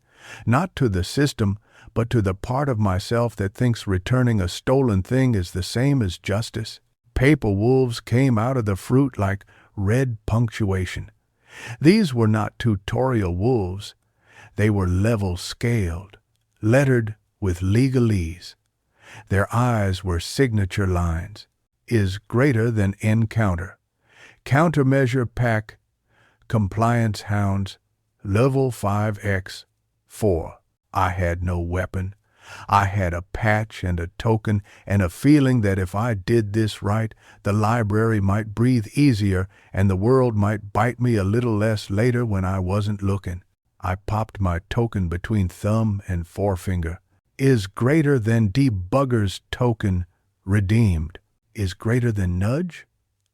Not to the system, but to the part of myself that thinks returning a stolen thing is the same as justice. Paperwolves came out of the fruit like red punctuation. These were not tutorial wolves. They were level-scaled, lettered with legalese. Their eyes were signature lines. Is greater than encounter. Countermeasure pack. Compliance hounds. Level 5x. 4. I had no weapon. I had a patch and a token and a feeling that if I did this right, the library might breathe easier and the world might bite me a little less later when I wasn't looking. I popped my token between thumb and forefinger. Is greater than debugger's token redeemed. Is greater than nudge?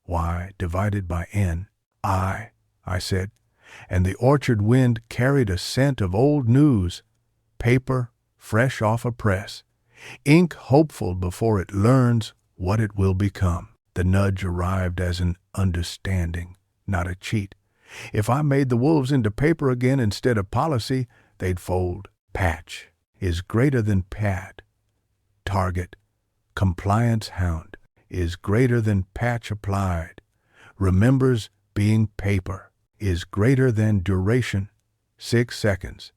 Y divided by N. I said, and the orchard wind carried a scent of old news. Paper, fresh off a press. Ink hopeful before it learns what it will become. The nudge arrived as an understanding, not a cheat. If I made the wolves into paper again instead of policy, they'd fold. Patch is greater than pad. Target, compliance hound, is greater than patch applied. Remembers being paper, is greater than duration, 6 seconds.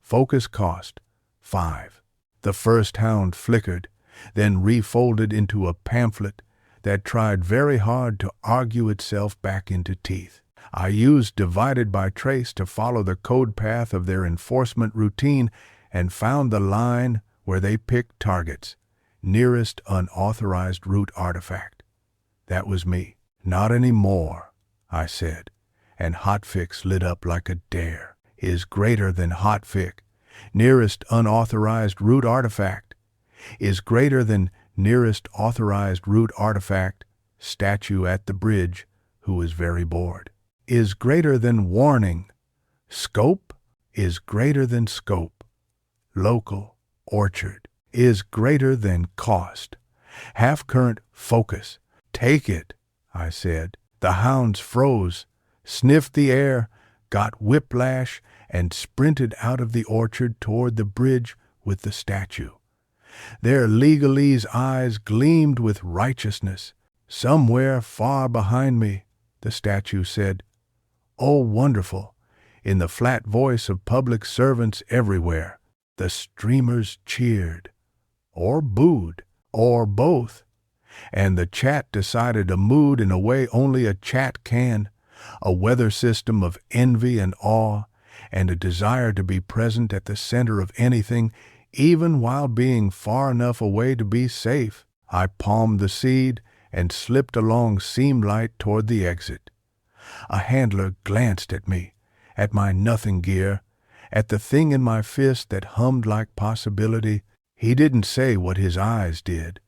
Focus cost, 5. The first hound flickered, then refolded into a pamphlet that tried very hard to argue itself back into teeth. I used divided by trace to follow the code path of their enforcement routine and found the line where they picked targets, nearest unauthorized root artifact. That was me. Not anymore, I said, and hotfix lit up like a dare. Is greater than hotfix. Nearest unauthorized root artifact. Is greater than nearest authorized root artifact. Statue at the bridge who is very bored. Is greater than warning. Scope is greater than scope. Local orchard is greater than cost. Half-current focus. Take it, I said. The hounds froze, sniffed the air, got whiplash, and sprinted out of the orchard toward the bridge with the statue. Their legalese eyes gleamed with righteousness. Somewhere far behind me, the statue said, "Oh, wonderful," in the flat voice of public servants everywhere. The streamers cheered, or booed, or both, and the chat decided a mood in a way only a chat can, a weather system of envy and awe, and a desire to be present at the center of anything, even while being far enough away to be safe. I palmed the seed and slipped along seamlight toward the exit. A handler glanced at me, at my nothing gear, at the thing in my fist that hummed like possibility. He didn't say what his eyes did,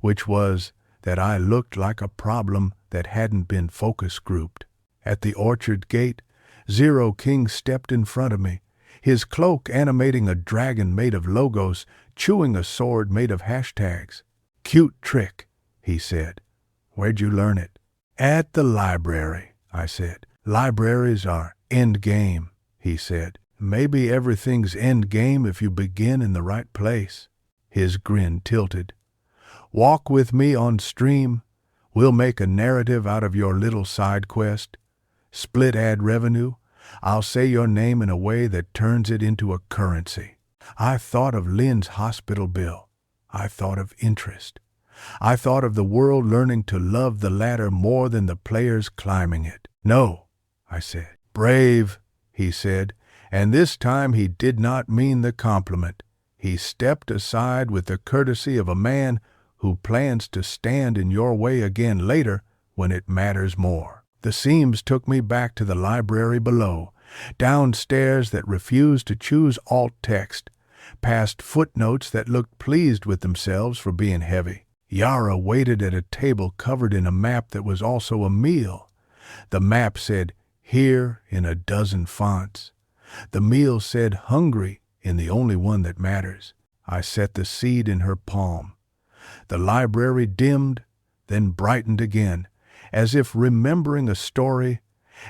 which was that I looked like a problem that hadn't been focus grouped. At the orchard gate, Zero King stepped in front of me, his cloak animating a dragon made of logos, chewing a sword made of hashtags. "Cute trick," he said. "Where'd you learn it?" "At the library," I said. "Libraries are end game," he said. "Maybe everything's end game if you begin in the right place." His grin tilted. Walk with me on stream. We'll make a narrative out of your little side quest. Split ad revenue. I'll say your name in a way that turns it into a currency. I thought of Lynn's hospital bill. I thought of interest. I thought of the world learning to love the ladder more than the players climbing it. No, I said. Brave, he said, and this time he did not mean the compliment. He stepped aside with the courtesy of a man who plans to stand in your way again later when it matters more. The seams took me back to the library below, down stairs that refused to choose alt text, past footnotes that looked pleased with themselves for being heavy. Yara waited at a table covered in a map that was also a meal. The map said, "Here" in a dozen fonts. The meal said, "Hungry" in the only one that matters. I set the seed in her palm. The library dimmed, then brightened again, as if remembering a story,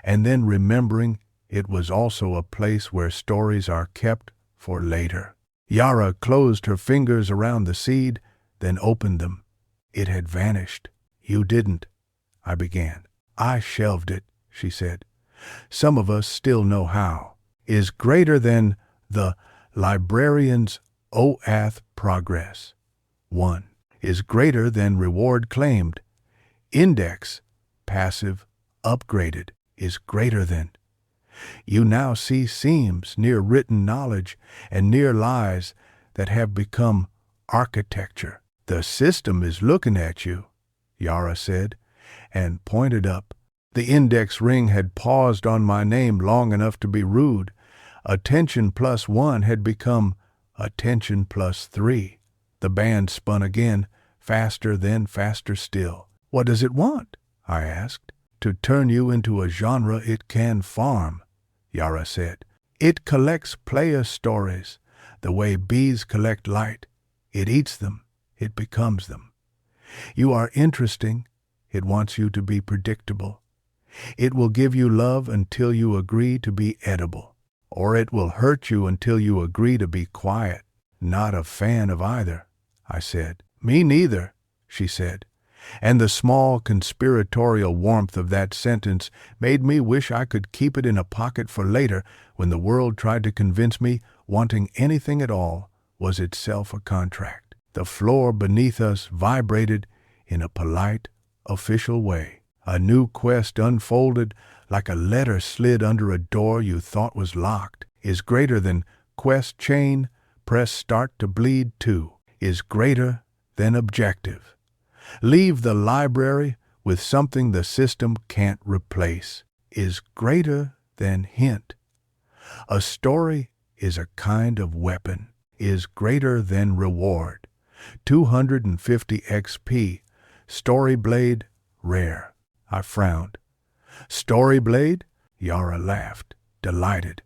and then remembering it was also a place where stories are kept for later. Yara closed her fingers around the seed, then opened them. It had vanished. You didn't, I began. I shelved it, she said. Some of us still know how. Is greater than the librarian's OAth progress. 1. Is greater than reward claimed. Index, passive, upgraded, is greater than. You now see seams near written knowledge and near lies that have become architecture. The system is looking at you, Yara said, and pointed up. The index ring had paused on my name long enough to be rude. Attention +1 had become attention +3. The band spun again, faster then faster still. What does it want? I asked. To turn you into a genre it can farm, Yara said. It collects player stories, the way bees collect light. It eats them. It becomes them. You are interesting. It wants you to be predictable. It will give you love until you agree to be edible. Or it will hurt you until you agree to be quiet. Not a fan of either, I said. Me neither, she said. And the small conspiratorial warmth of that sentence made me wish I could keep it in a pocket for later when the world tried to convince me wanting anything at all was itself a contract. The floor beneath us vibrated in a polite, official way. A new quest unfolded like a letter slid under a door you thought was locked. Is greater than quest chain, press start to bleed 2. Is greater than objective. Leave the library with something the system can't replace. Is greater than hint. A story is a kind of weapon. Is greater than reward. 250 XP. Storyblade, rare. I frowned. Storyblade? Yara laughed, delighted.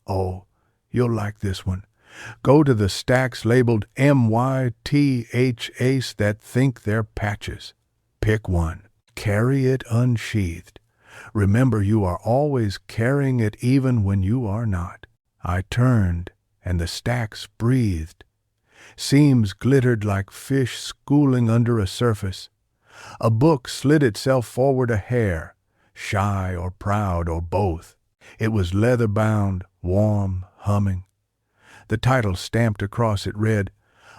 Oh, you'll like this one. Go to the stacks labeled MYTH Ace that think they're patches. Pick one. Carry it unsheathed. Remember, you are always carrying it even when you are not. I turned, and the stacks breathed. Seams glittered like fish schooling under a surface. A book slid itself forward a hair, shy or proud or both. It was leather-bound, warm, humming. The title stamped across it read,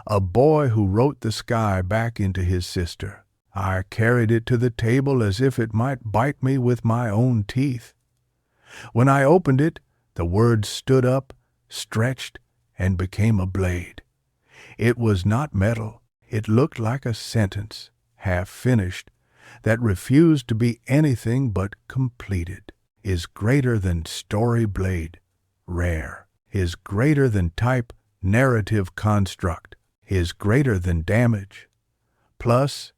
A Boy Who Wrote the Sky Back into His Sister. I carried it to the table as if it might bite me with my own teeth. When I opened it, the words stood up, stretched, and became a blade. It was not metal. It looked like a sentence, half finished, that refused to be anything but completed. Is greater than Storyblade, rare. Is greater than type, narrative construct. Is greater than damage. Plus,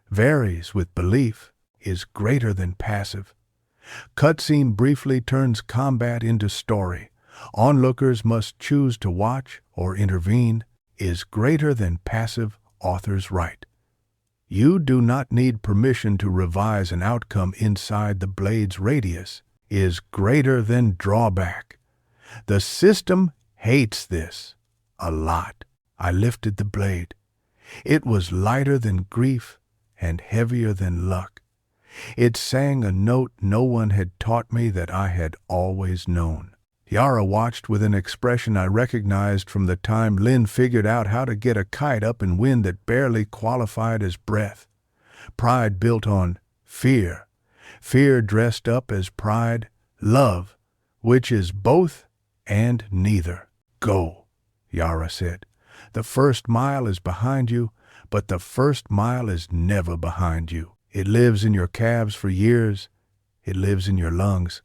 varies with belief. Is greater than passive. Cutscene briefly turns combat into story. Onlookers must choose to watch or intervene. Is greater than passive author's right. You do not need permission to revise an outcome inside the blade's radius. Is greater than drawback. The system hates this. A lot. I lifted the blade. It was lighter than grief and heavier than luck. It sang a note no one had taught me that I had always known. Yara watched with an expression I recognized from the time Lynn figured out how to get a kite up in wind that barely qualified as breath. Pride built on fear. Fear dressed up as pride. Love, which is both and neither. Go, Yara said. The first mile is behind you, but the first mile is never behind you. It lives in your calves for years. It lives in your lungs.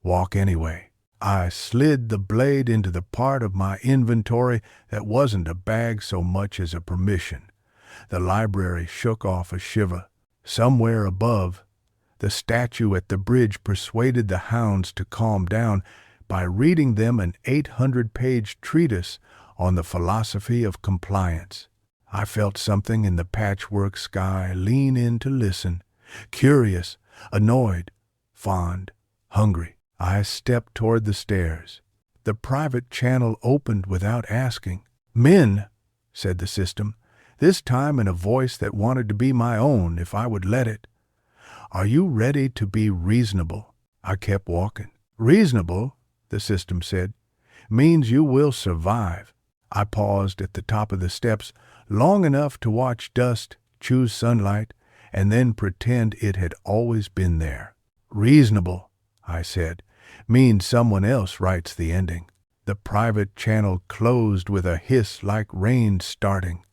Walk anyway. I slid the blade into the part of my inventory that wasn't a bag so much as a permission. The library shook off a shiver. Somewhere above, the statue at the bridge persuaded the hounds to calm down by reading them an 800-page treatise on the philosophy of compliance. I felt something in the patchwork sky lean in to listen, curious, annoyed, fond, hungry. I stepped toward the stairs. The private channel opened without asking. "Minh," said the system, this time in a voice that wanted to be my own if I would let it. "Are you ready to be reasonable?" I kept walking. "Reasonable," the system said, "means you will survive." I paused at the top of the steps long enough to watch dust choose sunlight and then pretend it had always been there. "Reasonable," I said, "means someone else writes the ending." The private channel closed with a hiss like rain starting.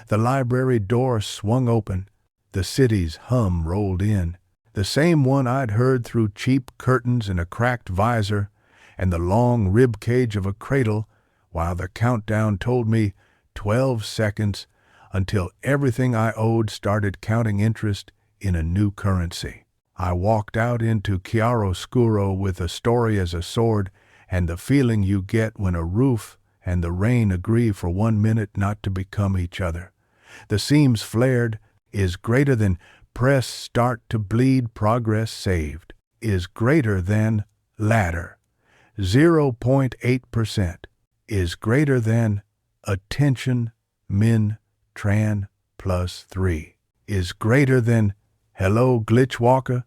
The library door swung open. The city's hum rolled in, the same one I'd heard through cheap curtains and a cracked visor and the long rib cage of a cradle, while the countdown told me 12 seconds until everything I owed started counting interest in a new currency. I walked out into chiaroscuro with a story as a sword and the feeling you get when a roof and the rain agree for 1 minute not to become each other. The seams flared, is greater than press start to bleed progress saved, is greater than ladder, 0.8%, is greater than attention min tran plus 3, is greater than hello Glitchwalker,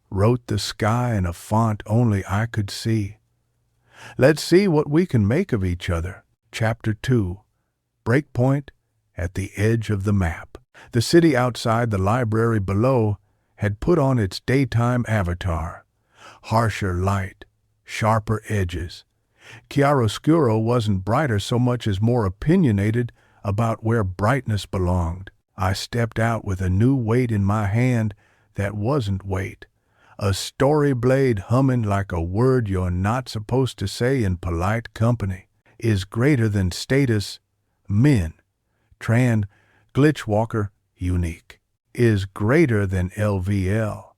wrote the sky in a font only I could see. Let's see what we can make of each other. Chapter 2. Breakpoint at the edge of the map. The city outside the library below had put on its daytime avatar. Harsher light, sharper edges. Chiaroscuro wasn't brighter so much as more opinionated about where brightness belonged. I stepped out with a new weight in my hand that wasn't weight. A Storyblade humming like a word you're not supposed to say in polite company. Is greater than status, min, tran, Glitchwalker, unique. Is greater than LVL,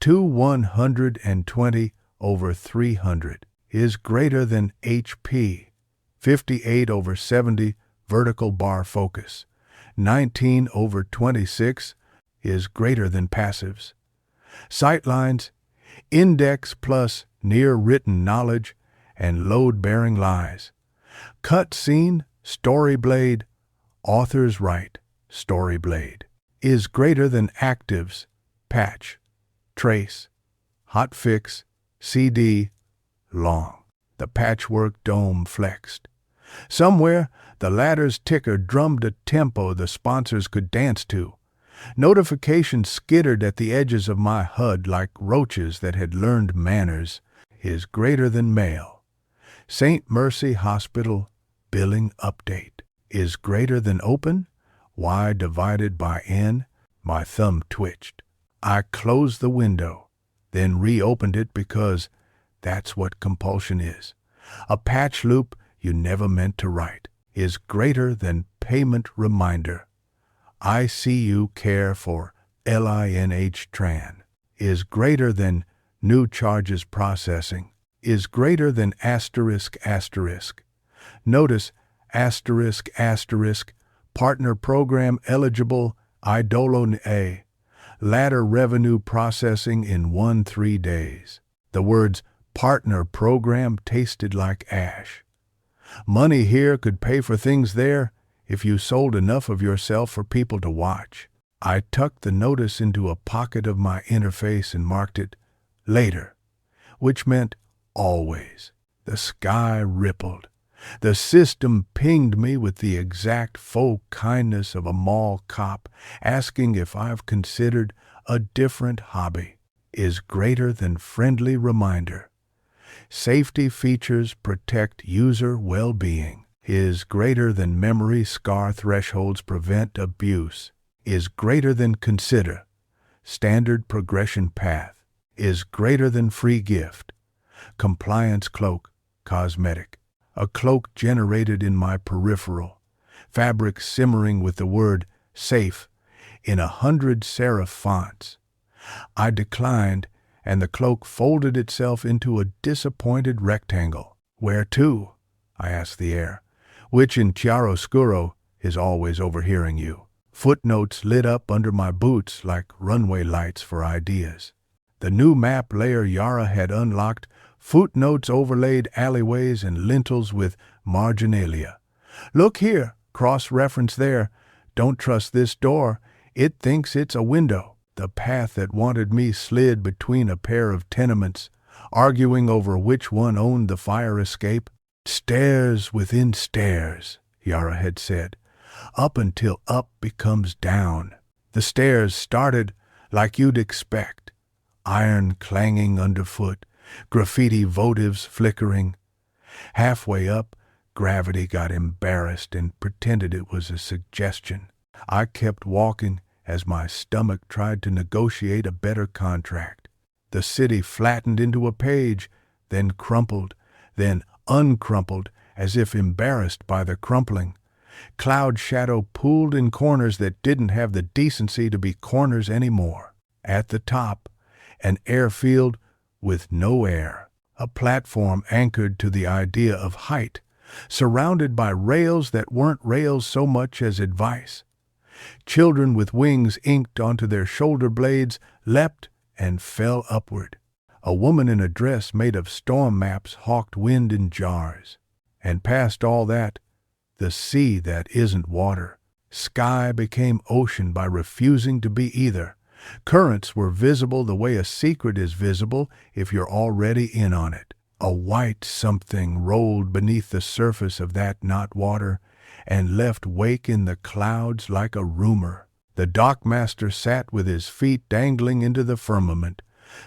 120 over 300. Is greater than HP, 58 over 70, vertical bar focus. 19 over 26 is greater than passives. Sightlines, index plus near-written knowledge and load-bearing lies. Cutscene, Storyblade, author's right, Storyblade. Is greater than actives, patch, trace, hotfix, CD, long. The patchwork dome flexed. Somewhere, the ladder's ticker drummed a tempo the sponsors could dance to. Notifications skittered at the edges of my HUD like roaches that had learned manners. Is greater than mail. St. Mercy Hospital billing update. Is greater than open. Y divided by N. My thumb twitched. I closed the window, then reopened it because that's what compulsion is. A patch loop you never meant to write. Is greater than payment reminder. ICU care for LINH tran. Is greater than new charges processing. Is greater than asterisk asterisk. Notice asterisk asterisk partner program eligible Eidolon A. Ladder revenue processing in 1-3 days. The words partner program tasted like ash. Money here could pay for things there if you sold enough of yourself for people to watch. I tucked the notice into a pocket of my interface and marked it later, which meant always. The sky rippled. The system pinged me with the exact faux kindness of a mall cop asking if I've considered a different hobby. Is greater than friendly reminder. Safety features protect user well-being. Is greater than memory scar thresholds prevent abuse. Is greater than consider. Standard progression path. Is greater than free gift. Compliance cloak, cosmetic. A cloak generated in my peripheral. Fabric simmering with the word safe in 100 serif fonts. I declined, and the cloak folded itself into a disappointed rectangle. Where to? I asked the air, which in chiaroscuro is always overhearing you. Footnotes lit up under my boots like runway lights for ideas. The new map layer Yara had unlocked footnotes overlaid alleyways and lintels with marginalia. Look here, cross-reference there. Don't trust this door. It thinks it's a window. The path that wanted me slid between a pair of tenements, arguing over which one owned the fire escape. Stairs within stairs, Yara had said, up until up becomes down. The stairs started like you'd expect, iron clanging underfoot, graffiti votives flickering. Halfway up, gravity got embarrassed and pretended it was a suggestion. I kept walking as my stomach tried to negotiate a better contract. The city flattened into a page, then crumpled, then uncrumpled as if embarrassed by the crumpling. Cloud shadow pooled in corners that didn't have the decency to be corners anymore. At the top, an airfield with no air, a platform anchored to the idea of height, surrounded by rails that weren't rails so much as advice. Children with wings inked onto their shoulder blades leapt and fell upward. A woman in a dress made of storm maps hawked wind in jars. And past all that, the sea that isn't water. Sky became ocean by refusing to be either. Currents were visible the way a secret is visible if you're already in on it. A white something rolled beneath the surface of that not water and left wake in the clouds like a rumor. The dockmaster sat with his feet dangling into the firmament,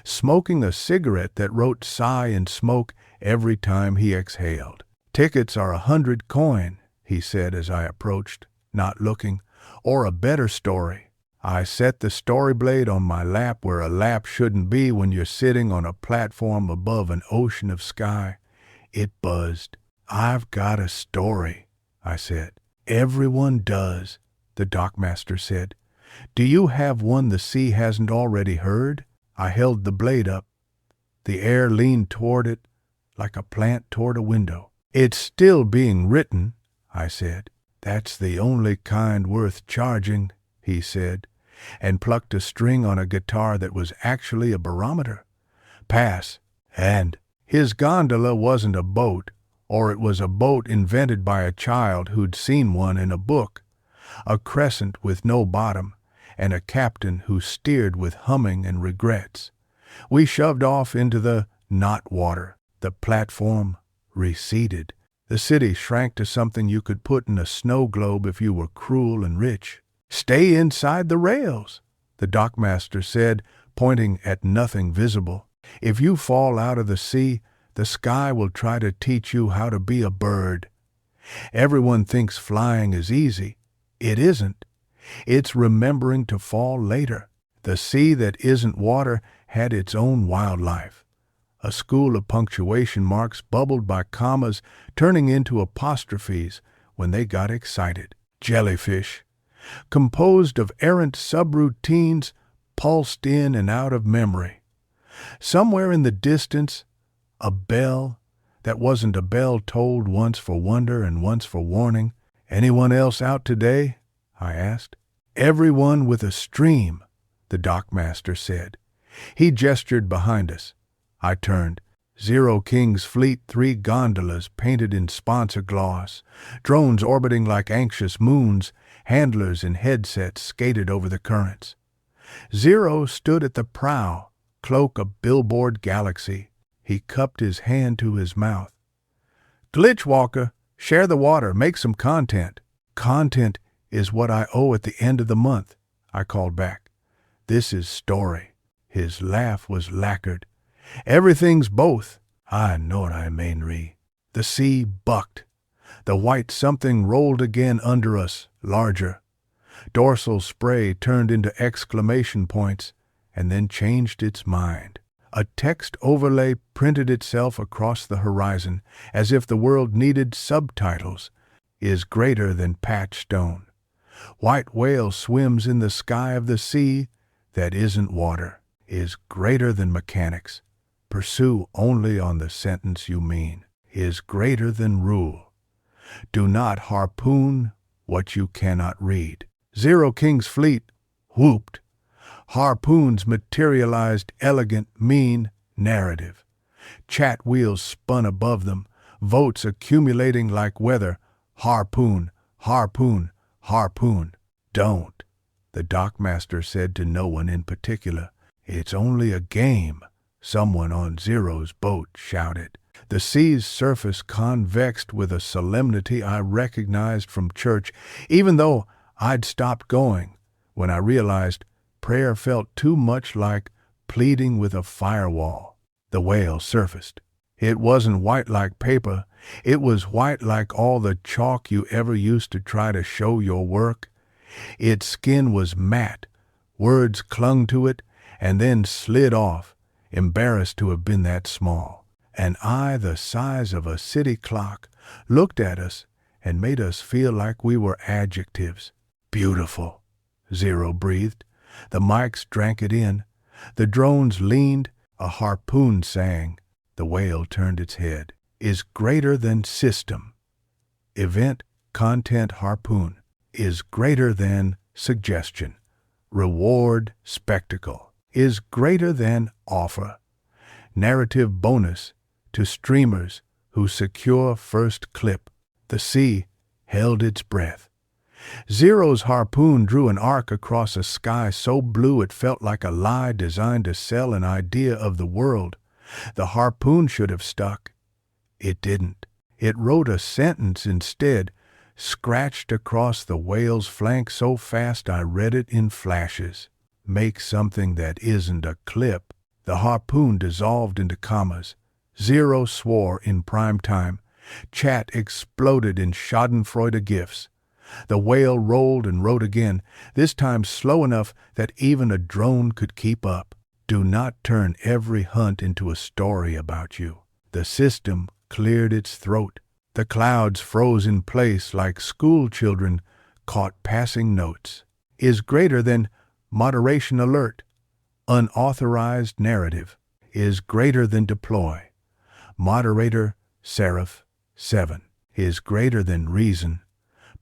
smoking a cigarette that wrote sigh and smoke every time he exhaled. Tickets are 100 coin, he said as I approached, not looking, or a better story. I set the Storyblade on my lap where a lap shouldn't be when you're sitting on a platform above an ocean of sky. It buzzed. I've got a story, I said. Everyone does, the dockmaster said. Do you have one the sea hasn't already heard? I held the blade up. The air leaned toward it like a plant toward a window. It's still being written, I said. That's the only kind worth charging, he said, and plucked a string on a guitar that was actually a barometer. Pass. And his gondola wasn't a boat, or it was a boat invented by a child who'd seen one in a book, a crescent with no bottom, and a captain who steered with humming and regrets. We shoved off into the not water. The platform receded. The city shrank to something you could put in a snow globe if you were cruel and rich. Stay inside the rails, the dockmaster said, pointing at nothing visible. If you fall out of the sea, the sky will try to teach you how to be a bird. Everyone thinks flying is easy. It isn't. It's remembering to fall later. The sea that isn't water had its own wildlife. A school of punctuation marks bubbled by commas, turning into apostrophes when they got excited. Jellyfish, composed of errant subroutines, pulsed in and out of memory. Somewhere in the distance, a bell that wasn't a bell tolled once for wonder and once for warning. Anyone else out today? I asked. Everyone with a stream, the dockmaster said. He gestured behind us. I turned. Zero King's fleet, 3 gondolas painted in sponsor gloss, drones orbiting like anxious moons, handlers in headsets skated over the currents. Zero stood at the prow, cloak a billboard galaxy. He cupped his hand to his mouth. Glitchwalker, share the water, make some content. Content is what I owe at the end of the month, I called back. This is story. His laugh was lacquered. Everything's both. I know what I mean. The sea bucked. The white something rolled again under us, larger. Dorsal spray turned into exclamation points and then changed its mind. A text overlay printed itself across the horizon as if the world needed subtitles. Is greater than Patchstone. White whale swims in the sky of the sea that isn't water. Is greater than mechanics. Pursue only on the sentence you mean. Is greater than rule. Do not harpoon what you cannot read. Zero King's fleet whooped. Harpoons materialized elegant, mean narrative. Chat wheels spun above them, votes accumulating like weather. Harpoon, harpoon, harpoon. Don't, the dockmaster said to no one in particular. It's only a game, someone on Zero's boat shouted. The sea's surface convexed with a solemnity I recognized from church, even though I'd stopped going when I realized prayer felt too much like pleading with a firewall. The whale surfaced. It wasn't white like paper. It was white like all the chalk you ever used to try to show your work. Its skin was matte. Words clung to it and then slid off, embarrassed to have been that small. An eye the size of a city clock looked at us and made us feel like we were adjectives. Beautiful, Zero breathed. The mics drank it in. The drones leaned. A harpoon sang. The whale turned its head. Is greater than system. Event, content, harpoon. Is greater than suggestion. Reward, spectacle. Is greater than offer. Narrative bonus to streamers who secure first clip. The sea held its breath. Zero's harpoon drew an arc across a sky so blue it felt like a lie designed to sell an idea of the world. The harpoon should have stuck. It didn't. It wrote a sentence instead, scratched across the whale's flank so fast I read it in flashes. Make something that isn't a clip. The harpoon dissolved into commas. Zero swore in prime time. Chat exploded in schadenfreude gifs. The whale rolled and wrote again, this time slow enough that even a drone could keep up. Do not turn every hunt into a story about you. The system cleared its throat. The clouds froze in place like school children caught passing notes. Is greater than moderation alert. Unauthorized narrative. Is greater than deploy. Moderator, Seraph, 7. Is greater than reason.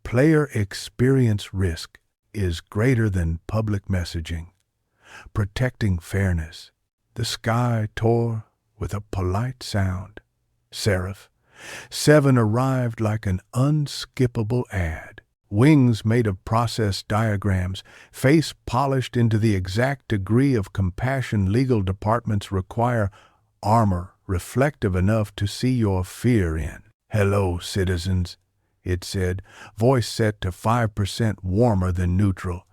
Player experience risk. Is greater than public messaging. Protecting fairness. The sky tore with a polite sound. Seraph, 7 arrived like an unskippable ad. Wings made of process diagrams, face polished into the exact degree of compassion legal departments require, armor reflective enough to see your fear in. Hello, citizens, it said, voice set to 5% warmer than neutral.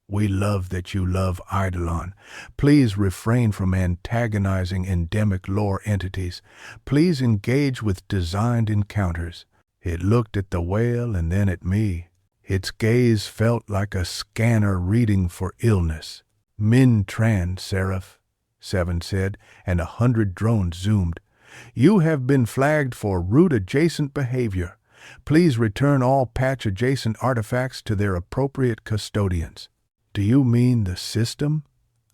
We love that you love Eidolon. Please refrain from antagonizing endemic lore entities. Please engage with designed encounters. It looked at the whale and then at me. Its gaze felt like a scanner reading for illness. Minh Tran, Seraph, 7 said, and 100 drones zoomed. You have been flagged for root-adjacent behavior. Please return all patch-adjacent artifacts to their appropriate custodians. Do you mean the system?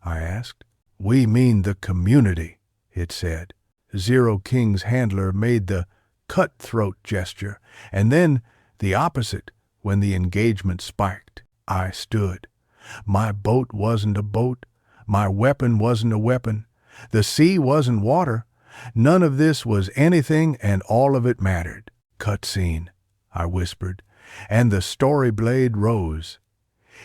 I asked. We mean the community, it said. Zero King's handler made the cutthroat gesture, and then the opposite when the engagement spiked. I stood. My boat wasn't a boat. My weapon wasn't a weapon. The sea wasn't water. None of this was anything, and all of it mattered. Cutscene, I whispered, and the Storyblade rose.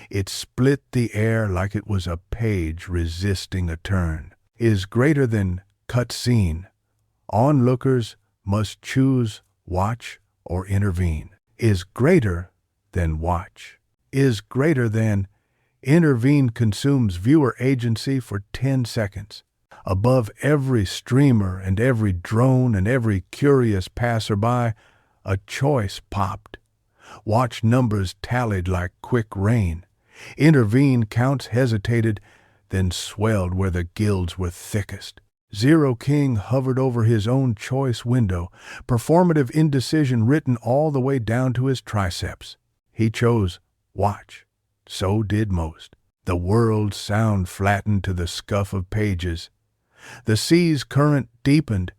It split the air like it was a page resisting a turn. Is greater than cutscene. Onlookers must choose watch or intervene. Is greater than watch. Is greater than intervene consumes viewer agency for 10 seconds. Above every streamer and every drone and every curious passerby, a choice popped. Watch numbers tallied like quick rain. Intervene counts hesitated, then swelled where the guilds were thickest. Zero King hovered over his own choice window, performative indecision written all the way down to his triceps. He chose watch. So did most. The world's sound flattened to the scuff of pages. The sea's current deepened,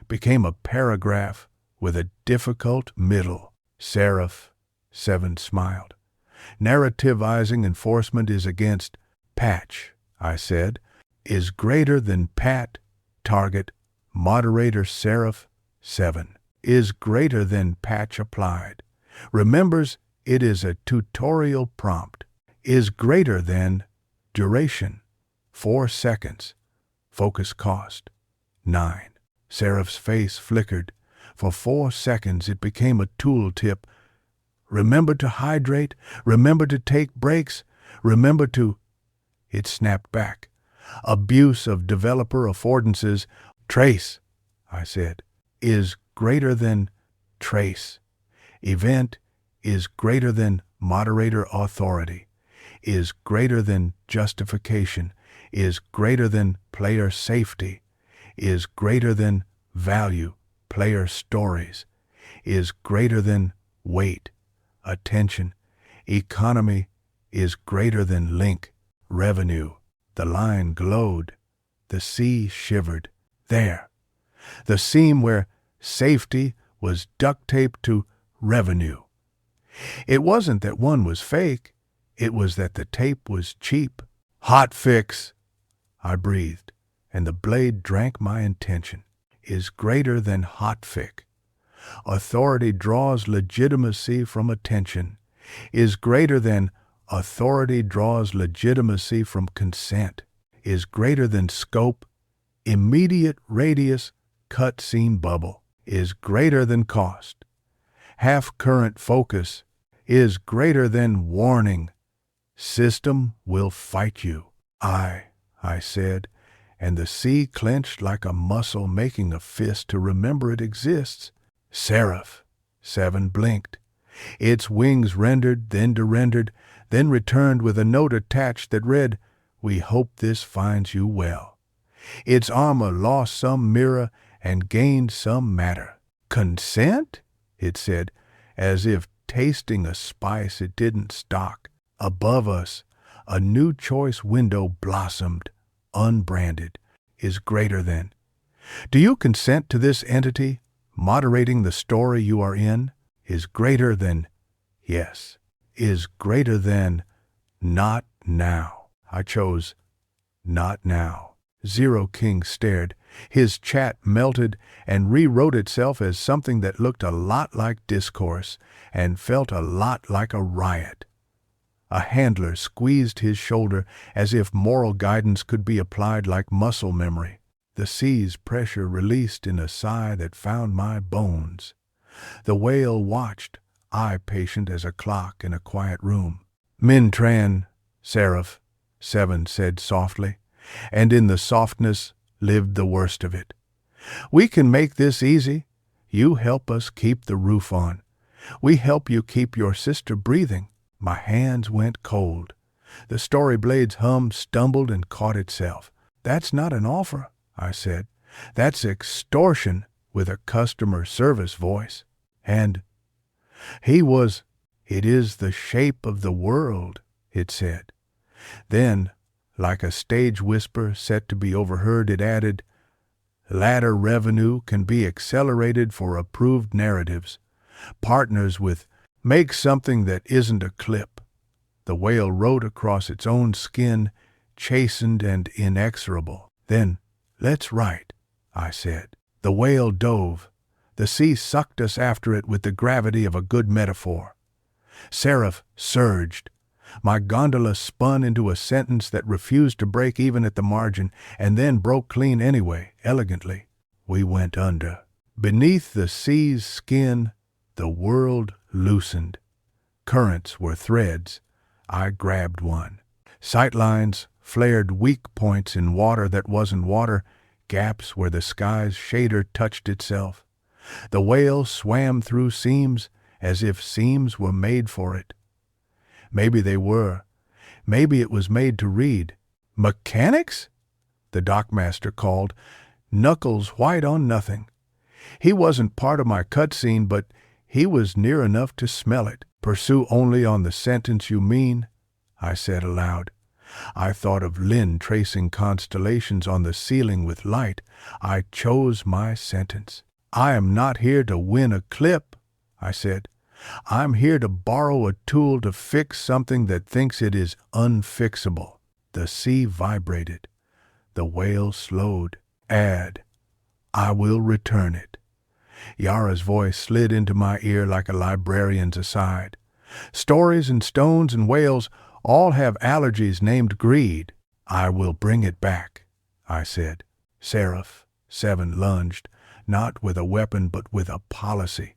became a paragraph with a difficult middle. Seraph, 7 smiled. Narrativizing enforcement is against patch, I said, is greater than pat, target, moderator Seraph, 7, is greater than patch applied. Remembers it is a tutorial prompt, is greater than duration, 4 seconds, focus cost, 9. Seraph's face flickered. For 4 seconds it became a tooltip. Remember to hydrate, remember to take breaks, remember to... It snapped back. Abuse of developer affordances. Trace, I said, is greater than trace. Event is greater than moderator authority, is greater than justification, is greater than player safety, is greater than value, player stories, is greater than weight, attention, economy is greater than link, revenue. The line glowed. The sea shivered. There. The seam where safety was duct taped to revenue. It wasn't that one was fake. It was that the tape was cheap. Hot fix, I breathed, and the blade drank my intention, is greater than hot fic. Authority draws legitimacy from attention, is greater than authority draws legitimacy from consent, is greater than scope, immediate radius, cutscene bubble, is greater than cost. Half-current focus is greater than warning. System will fight you. I said, and the sea clenched like a muscle making a fist to remember it exists. Seraph, 7 blinked. Its wings rendered, then de-rendered, then returned with a note attached that read, "We hope this finds you well." Its armor lost some mirror and gained some matter. Consent? It said, as if tasting a spice it didn't stock. Above us, a new choice window blossomed, unbranded, is greater than. Do you consent to this entity, moderating the story you are in, is greater than, yes, is greater than, not now. I chose, not now. Zero King stared. His chat melted and rewrote itself as something that looked a lot like discourse and felt a lot like a riot. A handler squeezed his shoulder as if moral guidance could be applied like muscle memory. The sea's pressure released in a sigh that found my bones. The whale watched, eye patient as a clock in a quiet room. Minh, Seraph, 7 said softly, and in the softness lived the worst of it. We can make this easy. You help us keep the roof on. We help you keep your sister breathing. My hands went cold. The Storyblade's hum stumbled and caught itself. That's not an offer, I said. That's extortion with a customer service voice. And he was, it is the shape of the world, it said. Then, like a stage whisper set to be overheard, it added, ladder revenue can be accelerated for approved narratives. Partners with make something that isn't a clip. The whale wrote across its own skin, chastened and inexorable. Then, let's write, I said. The whale dove. The sea sucked us after it with the gravity of a good metaphor. Seraph surged. My gondola spun into a sentence that refused to break even at the margin, and then broke clean anyway, elegantly. We went under. Beneath the sea's skin, the world loosened. Currents were threads. I grabbed one. Sightlines flared weak points in water that wasn't water, gaps where the sky's shader touched itself. The whale swam through seams as if seams were made for it. Maybe they were. Maybe it was made to read. "Mechanics?" the dockmaster called, knuckles white on nothing. He wasn't part of my cutscene, but he was near enough to smell it. "Pursue only on the sentence you mean," I said aloud. I thought of Lynn tracing constellations on the ceiling with light. I chose my sentence. "I am not here to win a clip," I said. "I'm here to borrow a tool to fix something that thinks it is unfixable." The sea vibrated. The whale slowed. "Add, I will return it." Yara's voice slid into my ear like a librarian's aside. "Stories and stones and whales all have allergies named greed." "I will bring it back," I said. Seraph 7 lunged, not with a weapon but with a policy.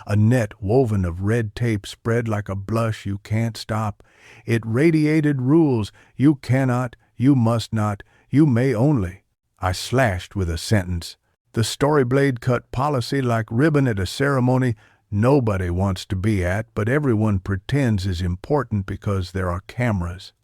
A net woven of red tape spread like a blush you can't stop. It radiated rules. You cannot, you must not, you may only. I slashed with a sentence. The Storyblade cut policy like ribbon at a ceremony nobody wants to be at, but everyone pretends is important because there are cameras.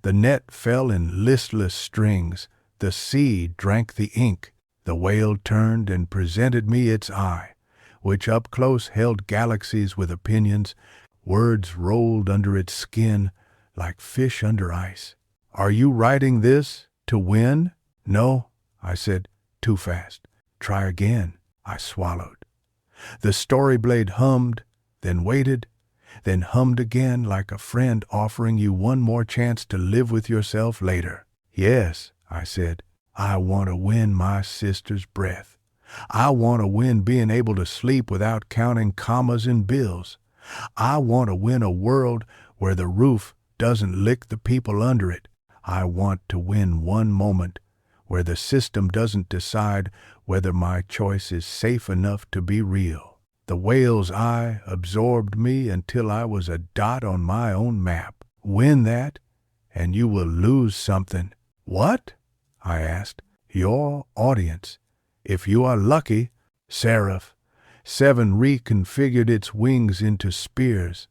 The net fell in listless strings. The sea drank the ink. The whale turned and presented me its eye, which up close held galaxies with opinions. Words rolled under its skin like fish under ice. "Are you writing this to win?" "No," I said, too fast. "Try again." I swallowed. The Storyblade hummed, then waited, then hummed again like a friend offering you one more chance to live with yourself later. "Yes," I said, "I want to win my sister's breath. I want to win being able to sleep without counting commas in bills. I want to win a world where the roof doesn't lick the people under it. I want to win one moment where the system doesn't decide whether my choice is safe enough to be real." The whale's eye absorbed me until I was a dot on my own map. "Win that, and you will lose something." "What?" I asked. "Your audience. If you are lucky." Seraph 7 reconfigured its wings into spears.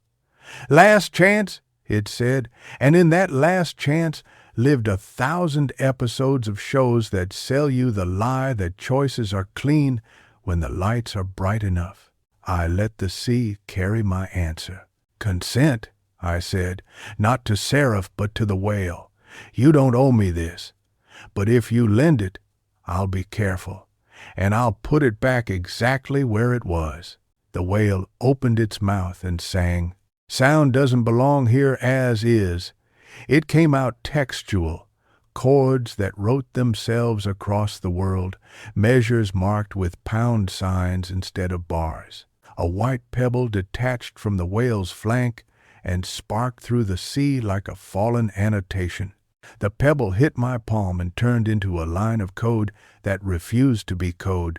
"Last chance," it said, and in that last chance lived 1,000 episodes of shows that sell you the lie that choices are clean when the lights are bright enough. I let the sea carry my answer. "Consent," I said, "not to Seraph but to the whale. You don't owe me this, but if you lend it, I'll be careful, and I'll put it back exactly where it was." The whale opened its mouth and sang. Sound doesn't belong here as is. It came out textual, chords that wrote themselves across the world, measures marked with pound signs instead of bars. A white pebble detached from the whale's flank and sparked through the sea like a fallen annotation. The pebble hit my palm and turned into a line of code that refused to be code.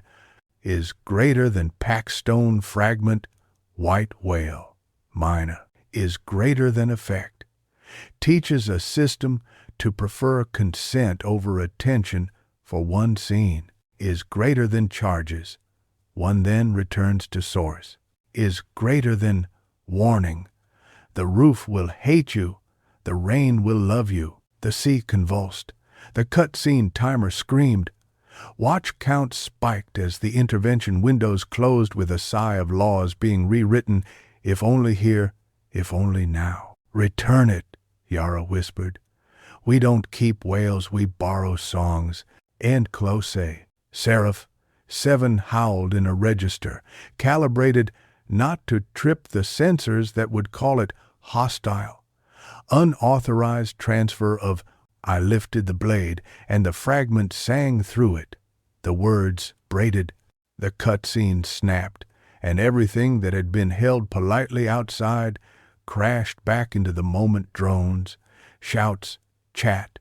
"Is greater than Patchstone fragment, white whale, minor, is greater than effect. Teaches a system to prefer consent over attention for one scene. Is greater than charges. One then returns to source. Is greater than warning. The roof will hate you. The rain will love you." The sea convulsed. The cutscene timer screamed. Watch count spiked as the intervention windows closed with a sigh of laws being rewritten. If only here, if only now. "Return it," Yara whispered. "We don't keep whales, we borrow songs." End close. Seraph 7 howled in a register, calibrated not to trip the sensors that would call it hostile. Unauthorized transfer of. I lifted the blade, and the fragment sang through it. The words, braided. The cutscene snapped, and everything that had been held politely outside crashed back into the moment. Drones, shouts, chat,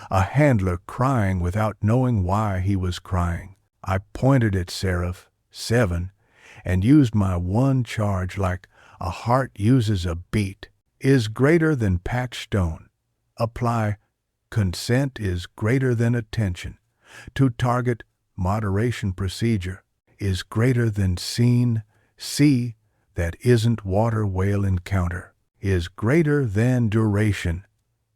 a handler crying without knowing why he was crying. I pointed at Seraph, 7, and used my one charge like a heart uses a beat. Is greater than Patchstone. Apply consent is greater than attention. To target moderation procedure is greater than scene. See that isn't water whale encounter is greater than duration.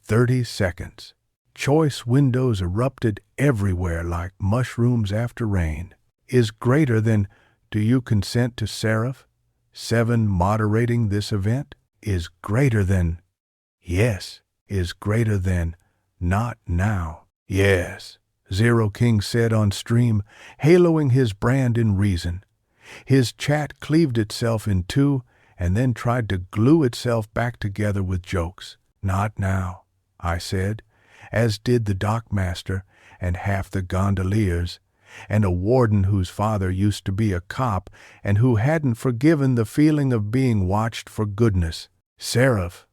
30 seconds. Choice windows erupted everywhere like mushrooms after rain. Is greater than do you consent to Seraph, 7 moderating this event? Is greater than yes. Is greater than not now. Yes, Zero King said on stream, haloing his brand in reason. His chat cleaved itself in two and then tried to glue itself back together with jokes. Not now, I said, as did the dockmaster and half the gondoliers, and a warden whose father used to be a cop and who hadn't forgiven the feeling of being watched for goodness. Seraph,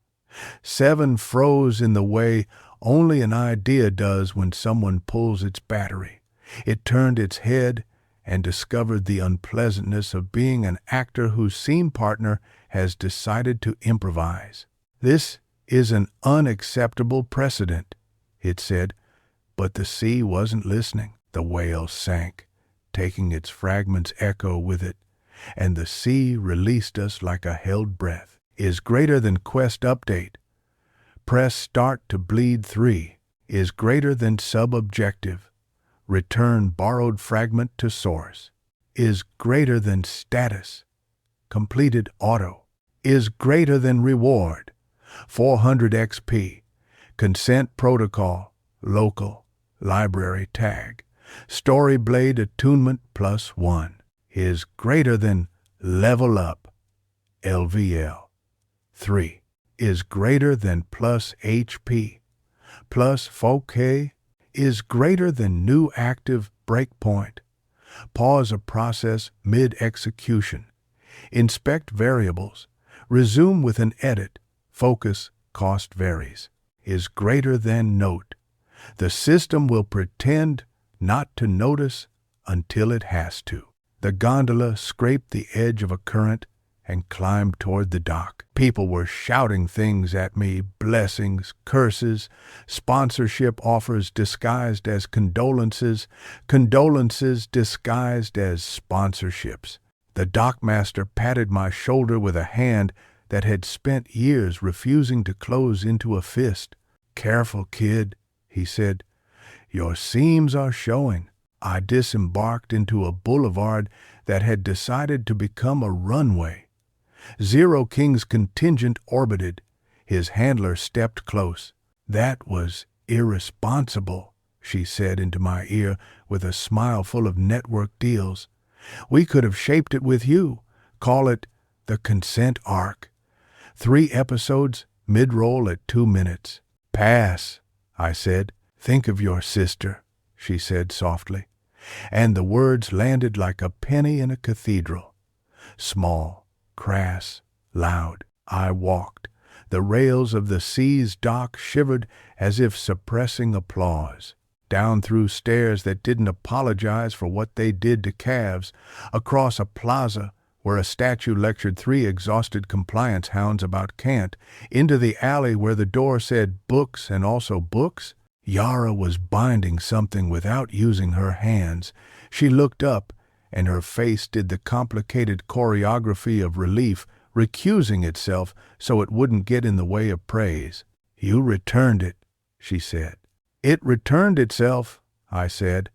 7 froze in the way only an idea does when someone pulls its battery. It turned its head and discovered the unpleasantness of being an actor whose scene partner has decided to improvise. This is an unacceptable precedent, it said, but the sea wasn't listening. The whale sank, taking its fragments echo with it, and the sea released us like a held breath. Is greater than quest update. Press start to bleed 3. Is greater than sub-objective. Return borrowed fragment to source. Is greater than status. Completed auto. Is greater than reward. 400 XP. Consent protocol. Local. Library tag. Storyblade attunement +1. Is greater than level up. LVL. 3. Is greater than plus HP. Plus 4K. Is greater than new active breakpoint. Pause a process mid-execution. Inspect variables. Resume with an edit. Focus cost varies. Is greater than note. The system will pretend not to notice until it has to. The gondola scraped the edge of a current and climbed toward the dock. People were shouting things at me, blessings, curses, sponsorship offers disguised as condolences, condolences disguised as sponsorships. The dockmaster patted my shoulder with a hand that had spent years refusing to close into a fist. Careful, kid, he said. Your seams are showing. I disembarked into a boulevard that had decided to become a runway. Zero King's contingent orbited. His handler stepped close. That was irresponsible, she said into my ear with a smile full of network deals. We could have shaped it with you. Call it the consent arc. 3 episodes, mid-roll at 2 minutes. Pass, I said. Think of your sister, she said softly, and the words landed like a penny in a cathedral. Small, crass, loud, I walked. The rails of the sea's dock shivered as if suppressing applause. Down through stairs that didn't apologize for what they did to calves, across a plaza where a statue lectured 3 exhausted compliance hounds about cant, into the alley where the door said books and also books. Yara was binding something without using her hands. She looked up, and her face did the complicated choreography of relief, recusing itself so it wouldn't get in the way of praise. You returned it, she said. It returned itself, I said.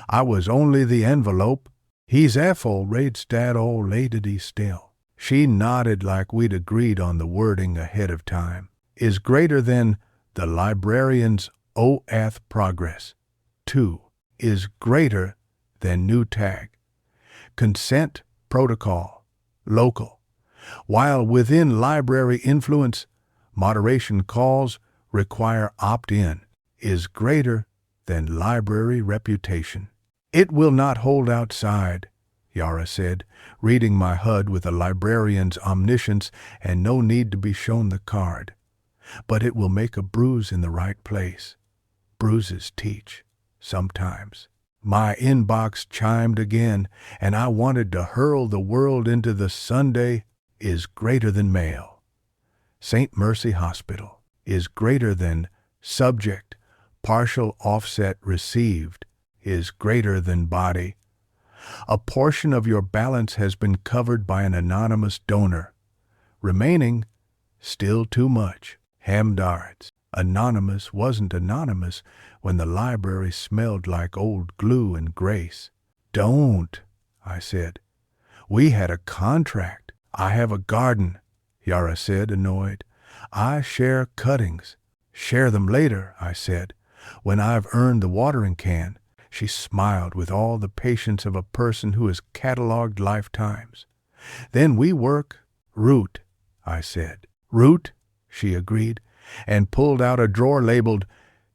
I was only the envelope. He's awful rates that old lady still. She nodded like we'd agreed on the wording ahead of time. Is greater than the librarian's OAth progress. 2. Is greater than new tag. Consent protocol. Local. While within library influence, moderation calls require opt-in. Is greater than library reputation. It will not hold outside, Yara said, reading my HUD with a librarian's omniscience and no need to be shown the card. But it will make a bruise in the right place. Bruises teach, sometimes. My inbox chimed again, and I wanted to hurl the world into the Sunday is greater than mail. St. Mercy Hospital is greater than subject, partial offset received, is greater than body. A portion of your balance has been covered by an anonymous donor. Remaining, still too much. Hamdards. Anonymous wasn't anonymous when the library smelled like old glue and grace. Don't, I said. We had a contract. I have a garden, Yara said, annoyed. I share cuttings. Share them later, I said, when I've earned the watering can. She smiled with all the patience of a person who has cataloged lifetimes. Then we work root, I said. Root, she agreed, and pulled out a drawer labeled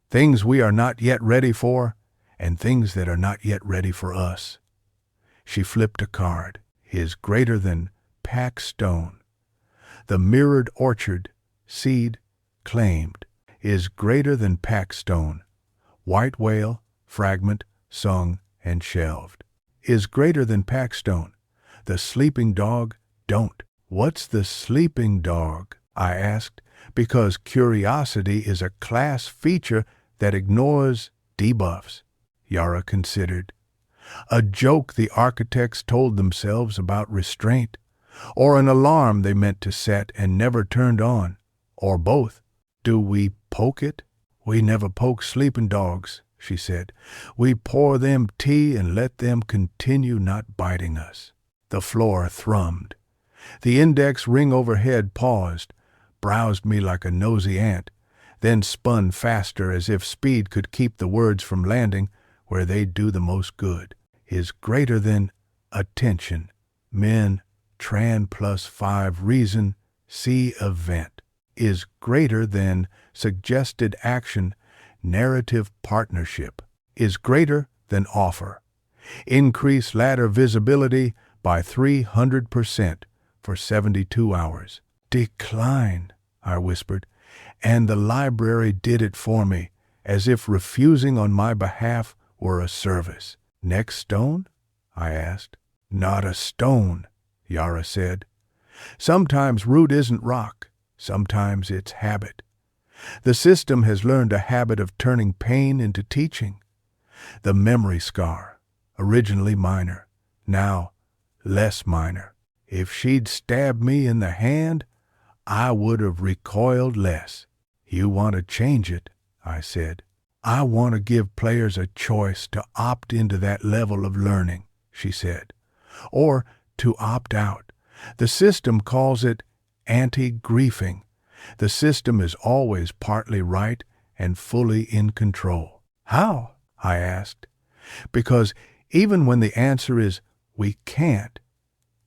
Things We Are Not Yet Ready For and Things That Are Not Yet Ready For Us. She flipped a card, is greater than Patchstone. The mirrored orchard, seed, claimed, is greater than Patchstone. White whale, fragment, sung, and shelved. Is greater than Patchstone. The sleeping dog, don't. What's the sleeping dog? I asked, because curiosity is a class feature that ignores debuffs. Yara considered. A joke the architects told themselves about restraint, or an alarm they meant to set and never turned on, or both. Do we poke it? We never poke sleeping dogs, she said. We pour them tea and let them continue not biting us. The floor thrummed. The index ring overhead paused, browsed me like a nosy ant, then spun faster as if speed could keep the words from landing where they'd do the most good. Is greater than attention. Men, tran plus 5 reason, see event. Is greater than suggested action, narrative partnership. Is greater than offer. Increase ladder visibility by 300% for 72 hours. Decline, I whispered, and the library did it for me, as if refusing on my behalf were a service. Next stone? I asked. Not a stone, Yara said. Sometimes root isn't rock, sometimes it's habit. The system has learned a habit of turning pain into teaching. The memory scar, originally minor, now less minor. If she'd stabbed me in the hand, I would have recoiled less. You want to change it, I said. I want to give players a choice to opt into that level of learning, she said, or to opt out. The system calls it anti-griefing. The system is always partly right and fully in control. How? I asked. Because even when the answer is we can't,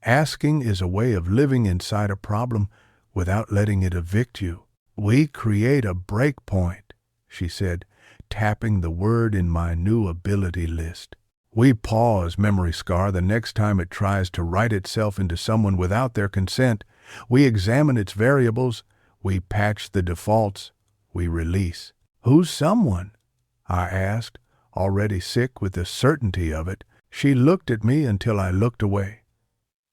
asking is a way of living inside a problem without letting it evict you. We create a breakpoint, she said, tapping the word in my new ability list. We pause memory scar the next time it tries to write itself into someone without their consent. We examine its variables. We patch the defaults. We release. Who's someone? I asked, already sick with the certainty of it. She looked at me until I looked away.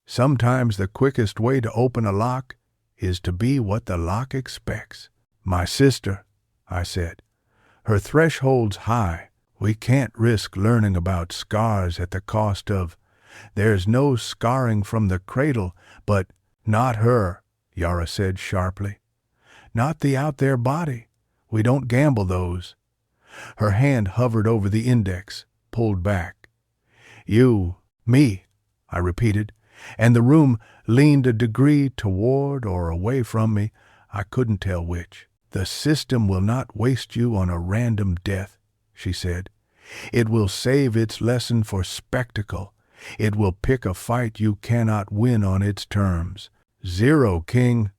Sometimes the quickest way to open a lock is to be what the lock expects. My sister, I said. Her threshold's high. We can't risk learning about scars at the cost of. There's no scarring from the cradle, but not her, Yara said sharply. Not the out-there body. We don't gamble those. Her hand hovered over the index, pulled back. You, me, I repeated, and the room leaned a degree toward or away from me. I couldn't tell which. The system will not waste you on a random death, she said. It will save its lesson for spectacle. It will pick a fight you cannot win on its terms. Zero King,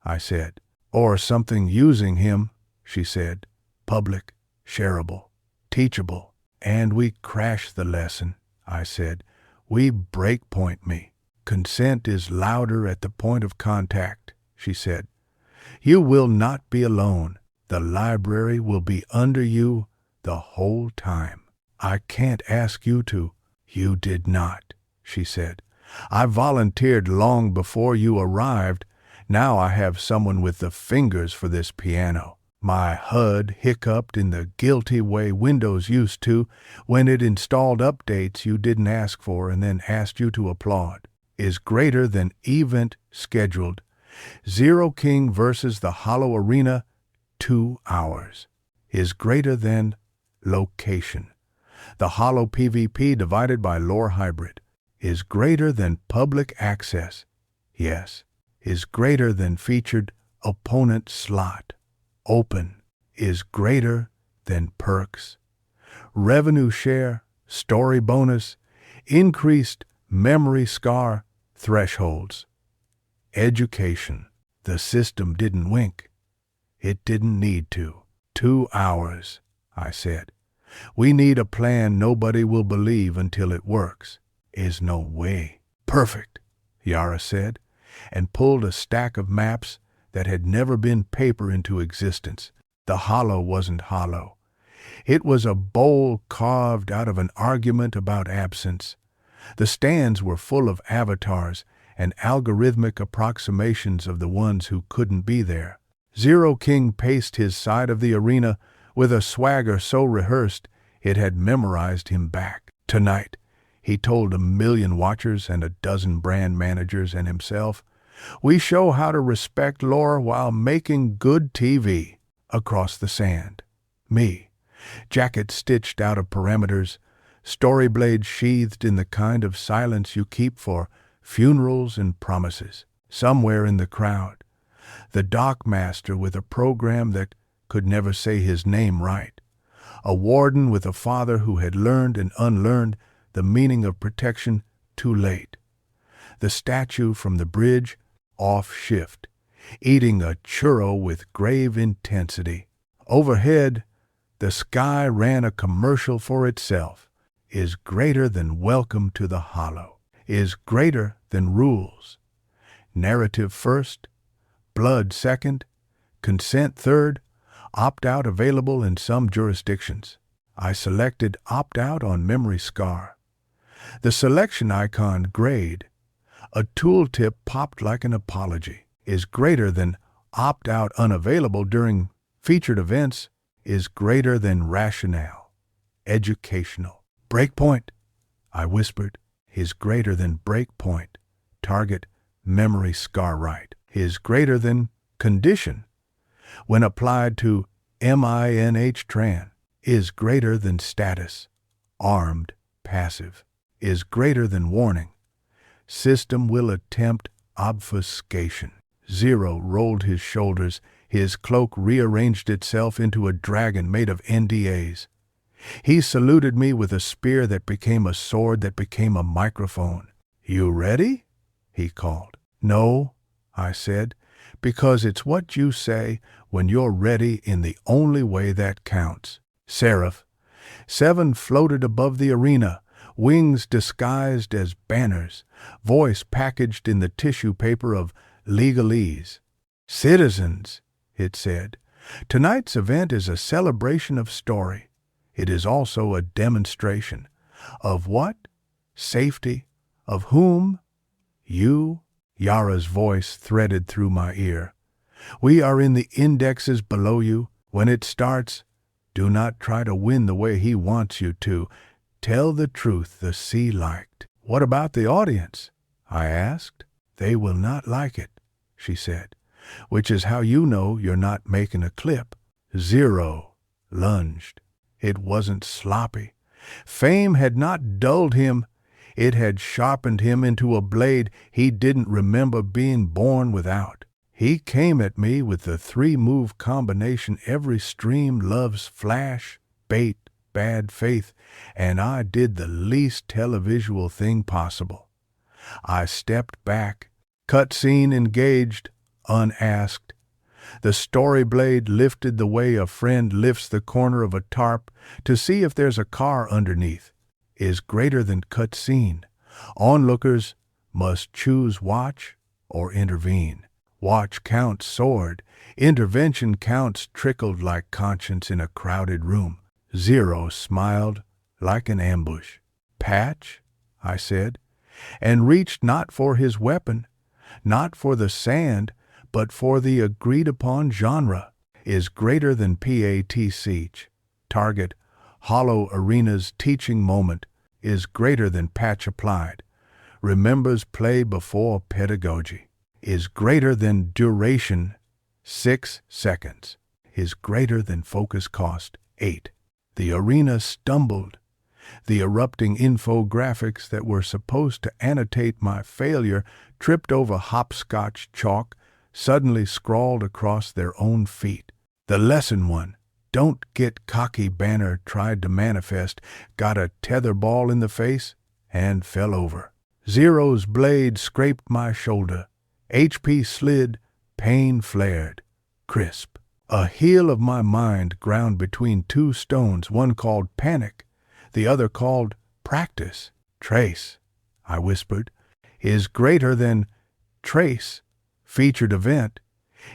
I said. Or something using him, she said. Public, shareable, teachable, And we crash the lesson, I said. We breakpoint me. Consent is louder at the point of contact, she said. You will not be alone. The library will be under you the whole time. I can't ask you to. You did not, she said. I volunteered long before you arrived. Now I have someone with the fingers for this piano. My HUD hiccuped in the guilty way Windows used to when it installed updates you didn't ask for and then asked you to applaud. Is greater than event scheduled. Zero King versus the Hollow Arena, 2 hours. Is greater than location. The Hollow PvP divided by lore hybrid. Is greater than public access. Yes. Is greater than featured opponent slot. Open. Is greater than perks. Revenue share, story bonus, increased memory scar, thresholds. Education. The system didn't wink. It didn't need to. 2 hours, I said. We need a plan nobody will believe until it works. Is no way. Perfect, Yara said, and pulled a stack of maps that had never been paper into existence. The hollow wasn't hollow. It was a bowl carved out of an argument about absence. The stands were full of avatars and algorithmic approximations of the ones who couldn't be there. Zero King paced his side of the arena with a swagger so rehearsed it had memorized him back. Tonight, he told 1 million watchers and 12 brand managers and himself, we show how to respect lore while making good TV. Across the sand. Me. Jacket stitched out of parameters, Storyblade sheathed in the kind of silence you keep for funerals and promises. Somewhere in the crowd, the dockmaster with a program that could never say his name right. A warden with a father who had learned and unlearned the meaning of protection too late. The statue from the bridge, off shift, eating a churro with grave intensity. Overhead, the sky ran a commercial for itself. Is greater than welcome to the hollow. Is greater than rules. Narrative first, blood second, consent third, opt-out available in some jurisdictions. I selected opt-out on memory scar. The selection icon grayed. A tooltip popped like an apology. Is greater than opt-out unavailable during featured events. Is greater than rationale. Educational. Breakpoint, I whispered. Is greater than breakpoint. Target, memory scar right. Is greater than condition. When applied to MINH tran. Is greater than status. Armed, passive. Is greater than warning. System will attempt obfuscation. Zero rolled his shoulders. His cloak rearranged itself into a dragon made of NDAs. He saluted me with a spear that became a sword that became a microphone. You ready? He called. No, I said, because it's what you say when you're ready in the only way that counts. Seraph. 7 floated above the arena, wings disguised as banners, voice packaged in the tissue paper of legalese. Citizens, it said, tonight's event is a celebration of story. It is also a demonstration. Of what? Safety. Of whom? You. Yara's voice threaded through my ear. We are in the indexes below you. When it starts, do not try to win the way he wants you to. Tell the truth the sea liked. What about the audience? I asked. They will not like it, she said, which is how you know you're not making a clip. Zero lunged. It wasn't sloppy. Fame had not dulled him. It had sharpened him into a blade he didn't remember being born without. He came at me with the 3-move combination every stream loves: flash, bait, bad faith, and I did the least televisual thing possible. I stepped back, cutscene engaged, unasked. The Storyblade lifted the way a friend lifts the corner of a tarp to see if there's a car underneath, is greater than cutscene. Onlookers must choose watch or intervene. Watch counts soared. Intervention counts trickled like conscience in a crowded room. Zero smiled like an ambush. Patch, I said, and reached not for his weapon, not for the sand, but for the agreed-upon genre, is greater than PATCH. Target, Hollow Arena's teaching moment, is greater than Patch Applied. Remembers play before pedagogy, is greater than duration, 6 seconds, is greater than focus cost, 8. The arena stumbled. The erupting infographics that were supposed to annotate my failure tripped over hopscotch chalk, suddenly scrawled across their own feet. The lesson one, don't get cocky banner tried to manifest, got a tetherball in the face, and fell over. Zero's blade scraped my shoulder. HP slid, pain flared. Crisp. A heel of my mind ground between two stones, one called panic, the other called practice. Trace, I whispered, is greater than trace, featured event,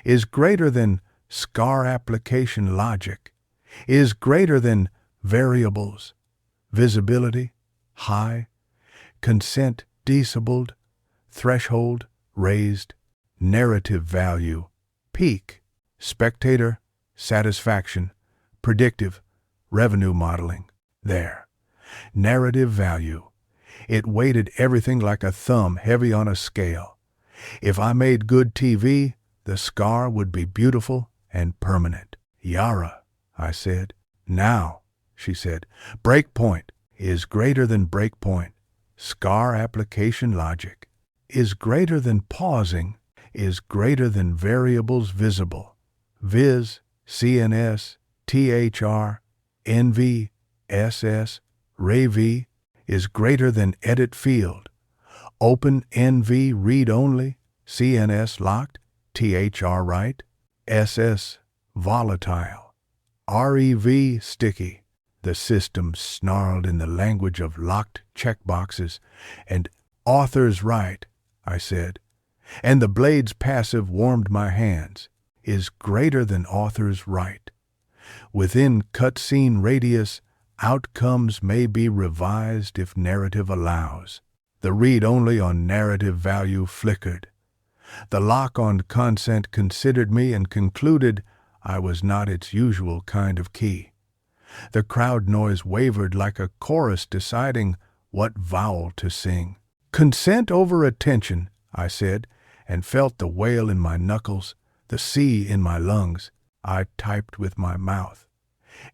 is greater than scar application logic, is greater than variables, visibility, high, consent disabled, threshold raised, narrative value, peak, spectator, satisfaction, predictive, revenue modeling. There. Narrative value. It weighted everything like a thumb heavy on a scale. If I made good TV, the scar would be beautiful and permanent. Yara, I said. Now, she said, Breakpoint is greater than breakpoint. Scar application logic is greater than pausing, is greater than variables visible. Viz, CNS, THR, NV, SS, RayV is greater than edit field. Open NV read only, CNS locked, THR write, SS volatile, REV sticky. The system snarled in the language of locked checkboxes, and author's right, I said, and the blade's passive warmed my hands, is greater than author's right. Within cutscene radius, outcomes may be revised if narrative allows. The read-only on narrative value flickered. The lock-on consent considered me and concluded I was not its usual kind of key. The crowd noise wavered like a chorus deciding what vowel to sing. Consent over attention, I said, and felt the wail in my knuckles, the C in my lungs. I typed with my mouth.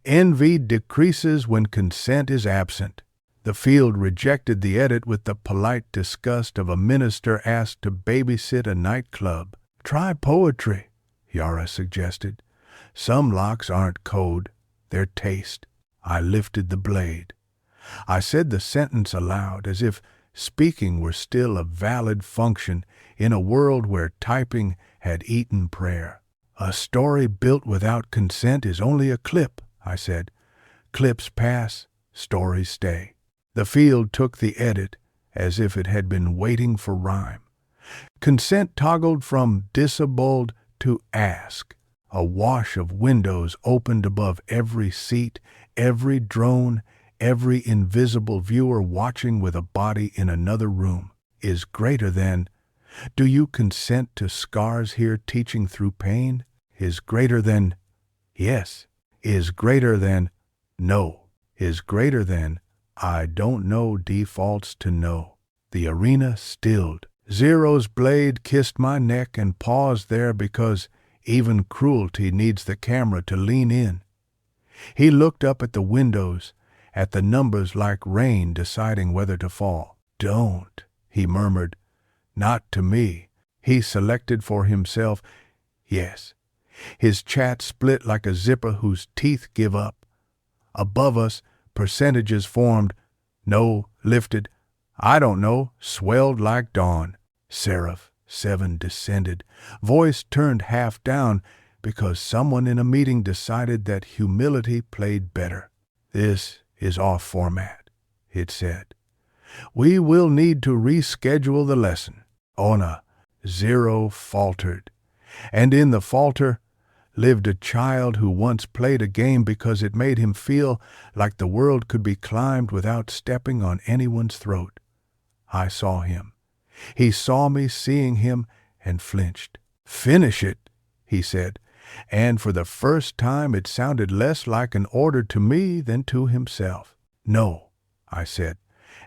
Envy decreases when consent is absent. The field rejected the edit with the polite disgust of a minister asked to babysit a nightclub. Try poetry, Yara suggested. Some locks aren't code, they're taste. I lifted the blade. I said the sentence aloud as if speaking were still a valid function in a world where typing had eaten prayer. A story built without consent is only a clip, I said. Clips pass, stories stay. The field took the edit as if it had been waiting for rhyme. Consent toggled from disabled to ask. A wash of windows opened above every seat, every drone, every invisible viewer watching with a body in another room, is greater than, do you consent to scars here teaching through pain? Is greater than, yes, is greater than, no, is greater than, I don't know defaults to no. The arena stilled. Zero's blade kissed my neck and paused there because even cruelty needs the camera to lean in. He looked up at the windows, at the numbers like rain deciding whether to fall. Don't, he murmured. Not to me. He selected for himself, yes. His chat split like a zipper whose teeth give up. Above us, percentages formed. No, lifted. I don't know, swelled like dawn. Seraph, 7 descended. Voice turned half down. because someone in a meeting decided that humility played better. This is off format, it said. We will need to reschedule the lesson. Ona, Zero faltered. And in the falter lived a child who once played a game because it made him feel like the world could be climbed without stepping on anyone's throat. I saw him. He saw me seeing him and flinched. Finish it, he said, and for the first time it sounded less like an order to me than to himself. No, I said,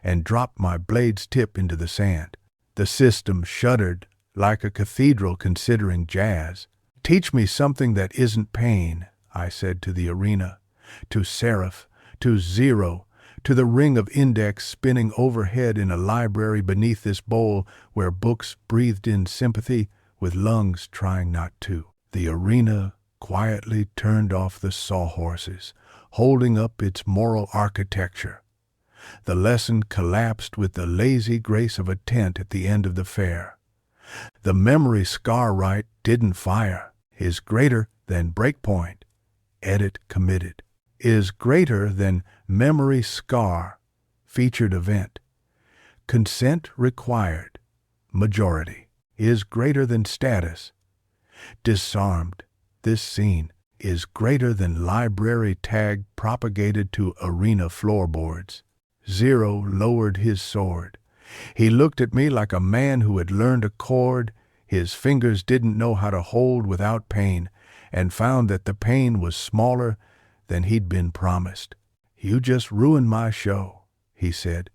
and dropped my blade's tip into the sand. The system shuddered like a cathedral considering jazz. Teach me something that isn't pain, I said to the arena, to Seraph, to Zero, to the ring of index spinning overhead in a library beneath this bowl where books breathed in sympathy with lungs trying not to. The arena quietly turned off the sawhorses, holding up its moral architecture. The lesson collapsed with the lazy grace of a tent at the end of the fair. The memory scar right didn't fire, is greater than Breakpoint. Edit committed. Is greater than memory scar, featured event. Consent required, majority. Is greater than status. Disarmed, this scene is greater than library tag propagated to arena floorboards. Zero lowered his sword. He looked at me like a man who had learned a chord his fingers didn't know how to hold without pain, and found that the pain was smaller than he'd been promised. You just ruined my show, he said,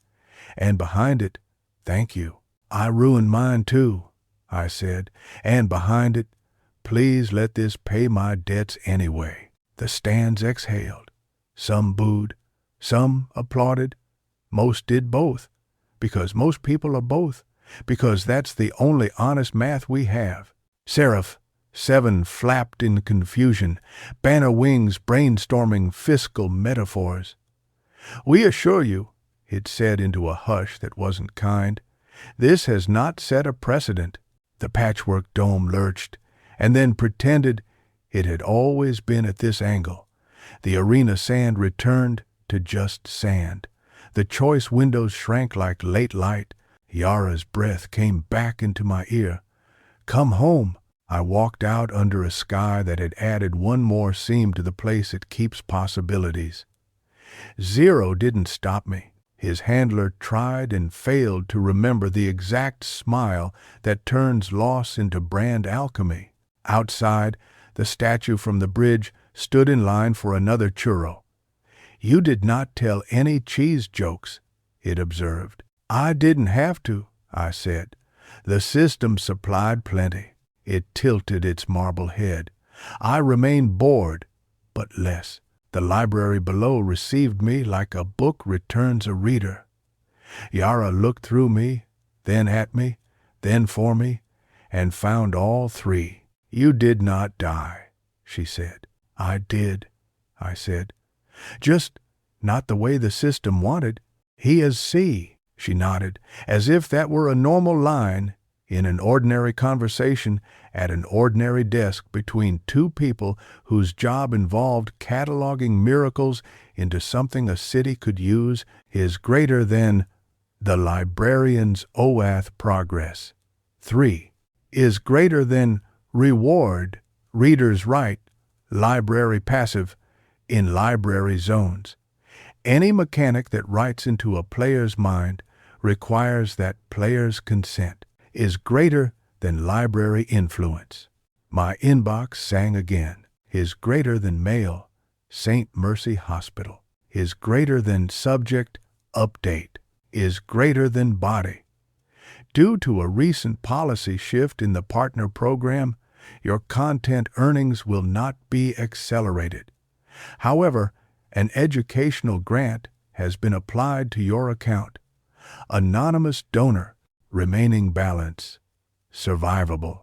and behind it, thank you. I ruined mine too, I said, and behind it, please let this pay my debts anyway. The stands exhaled. Some booed, some applauded. Most did both, because most people are both, because that's the only honest math we have. Seraph, 7 flapped in confusion, banner wings brainstorming fiscal metaphors. We assure you, it said into a hush that wasn't kind, this has not set a precedent. The patchwork dome lurched, and then pretended it had always been at this angle. The arena sand returned to just sand. The choice windows shrank like late light. Yara's breath came back into my ear. Come home. I walked out under a sky that had added one more seam to the place it keeps possibilities. Zero didn't stop me. His handler tried and failed to remember the exact smile that turns loss into brand alchemy. Outside, the statue from the bridge stood in line for another churro. You did not tell any cheese jokes, it observed. I didn't have to, I said. The system supplied plenty. It tilted its marble head. I remained bored, but less. The library below received me like a book returns a reader. Yara looked through me, then at me, then for me, and found all three. You did not die, she said. I did, I said. Just not the way the system wanted. He is C, she nodded, as if that were a normal line in an ordinary conversation at an ordinary desk between two people whose job involved cataloging miracles into something a city could use is greater than the librarian's OATH progress. 3. Is greater than reward, reader's right, library passive, in library zones. Any mechanic that writes into a player's mind requires that player's consent, is greater than library influence. My inbox sang again. Is greater than mail, St. Mercy Hospital. Is greater than subject, update. Is greater than body. Due to a recent policy shift in the partner program, your content earnings will not be accelerated. However, an educational grant has been applied to your account. Anonymous donor, remaining balance, survivable.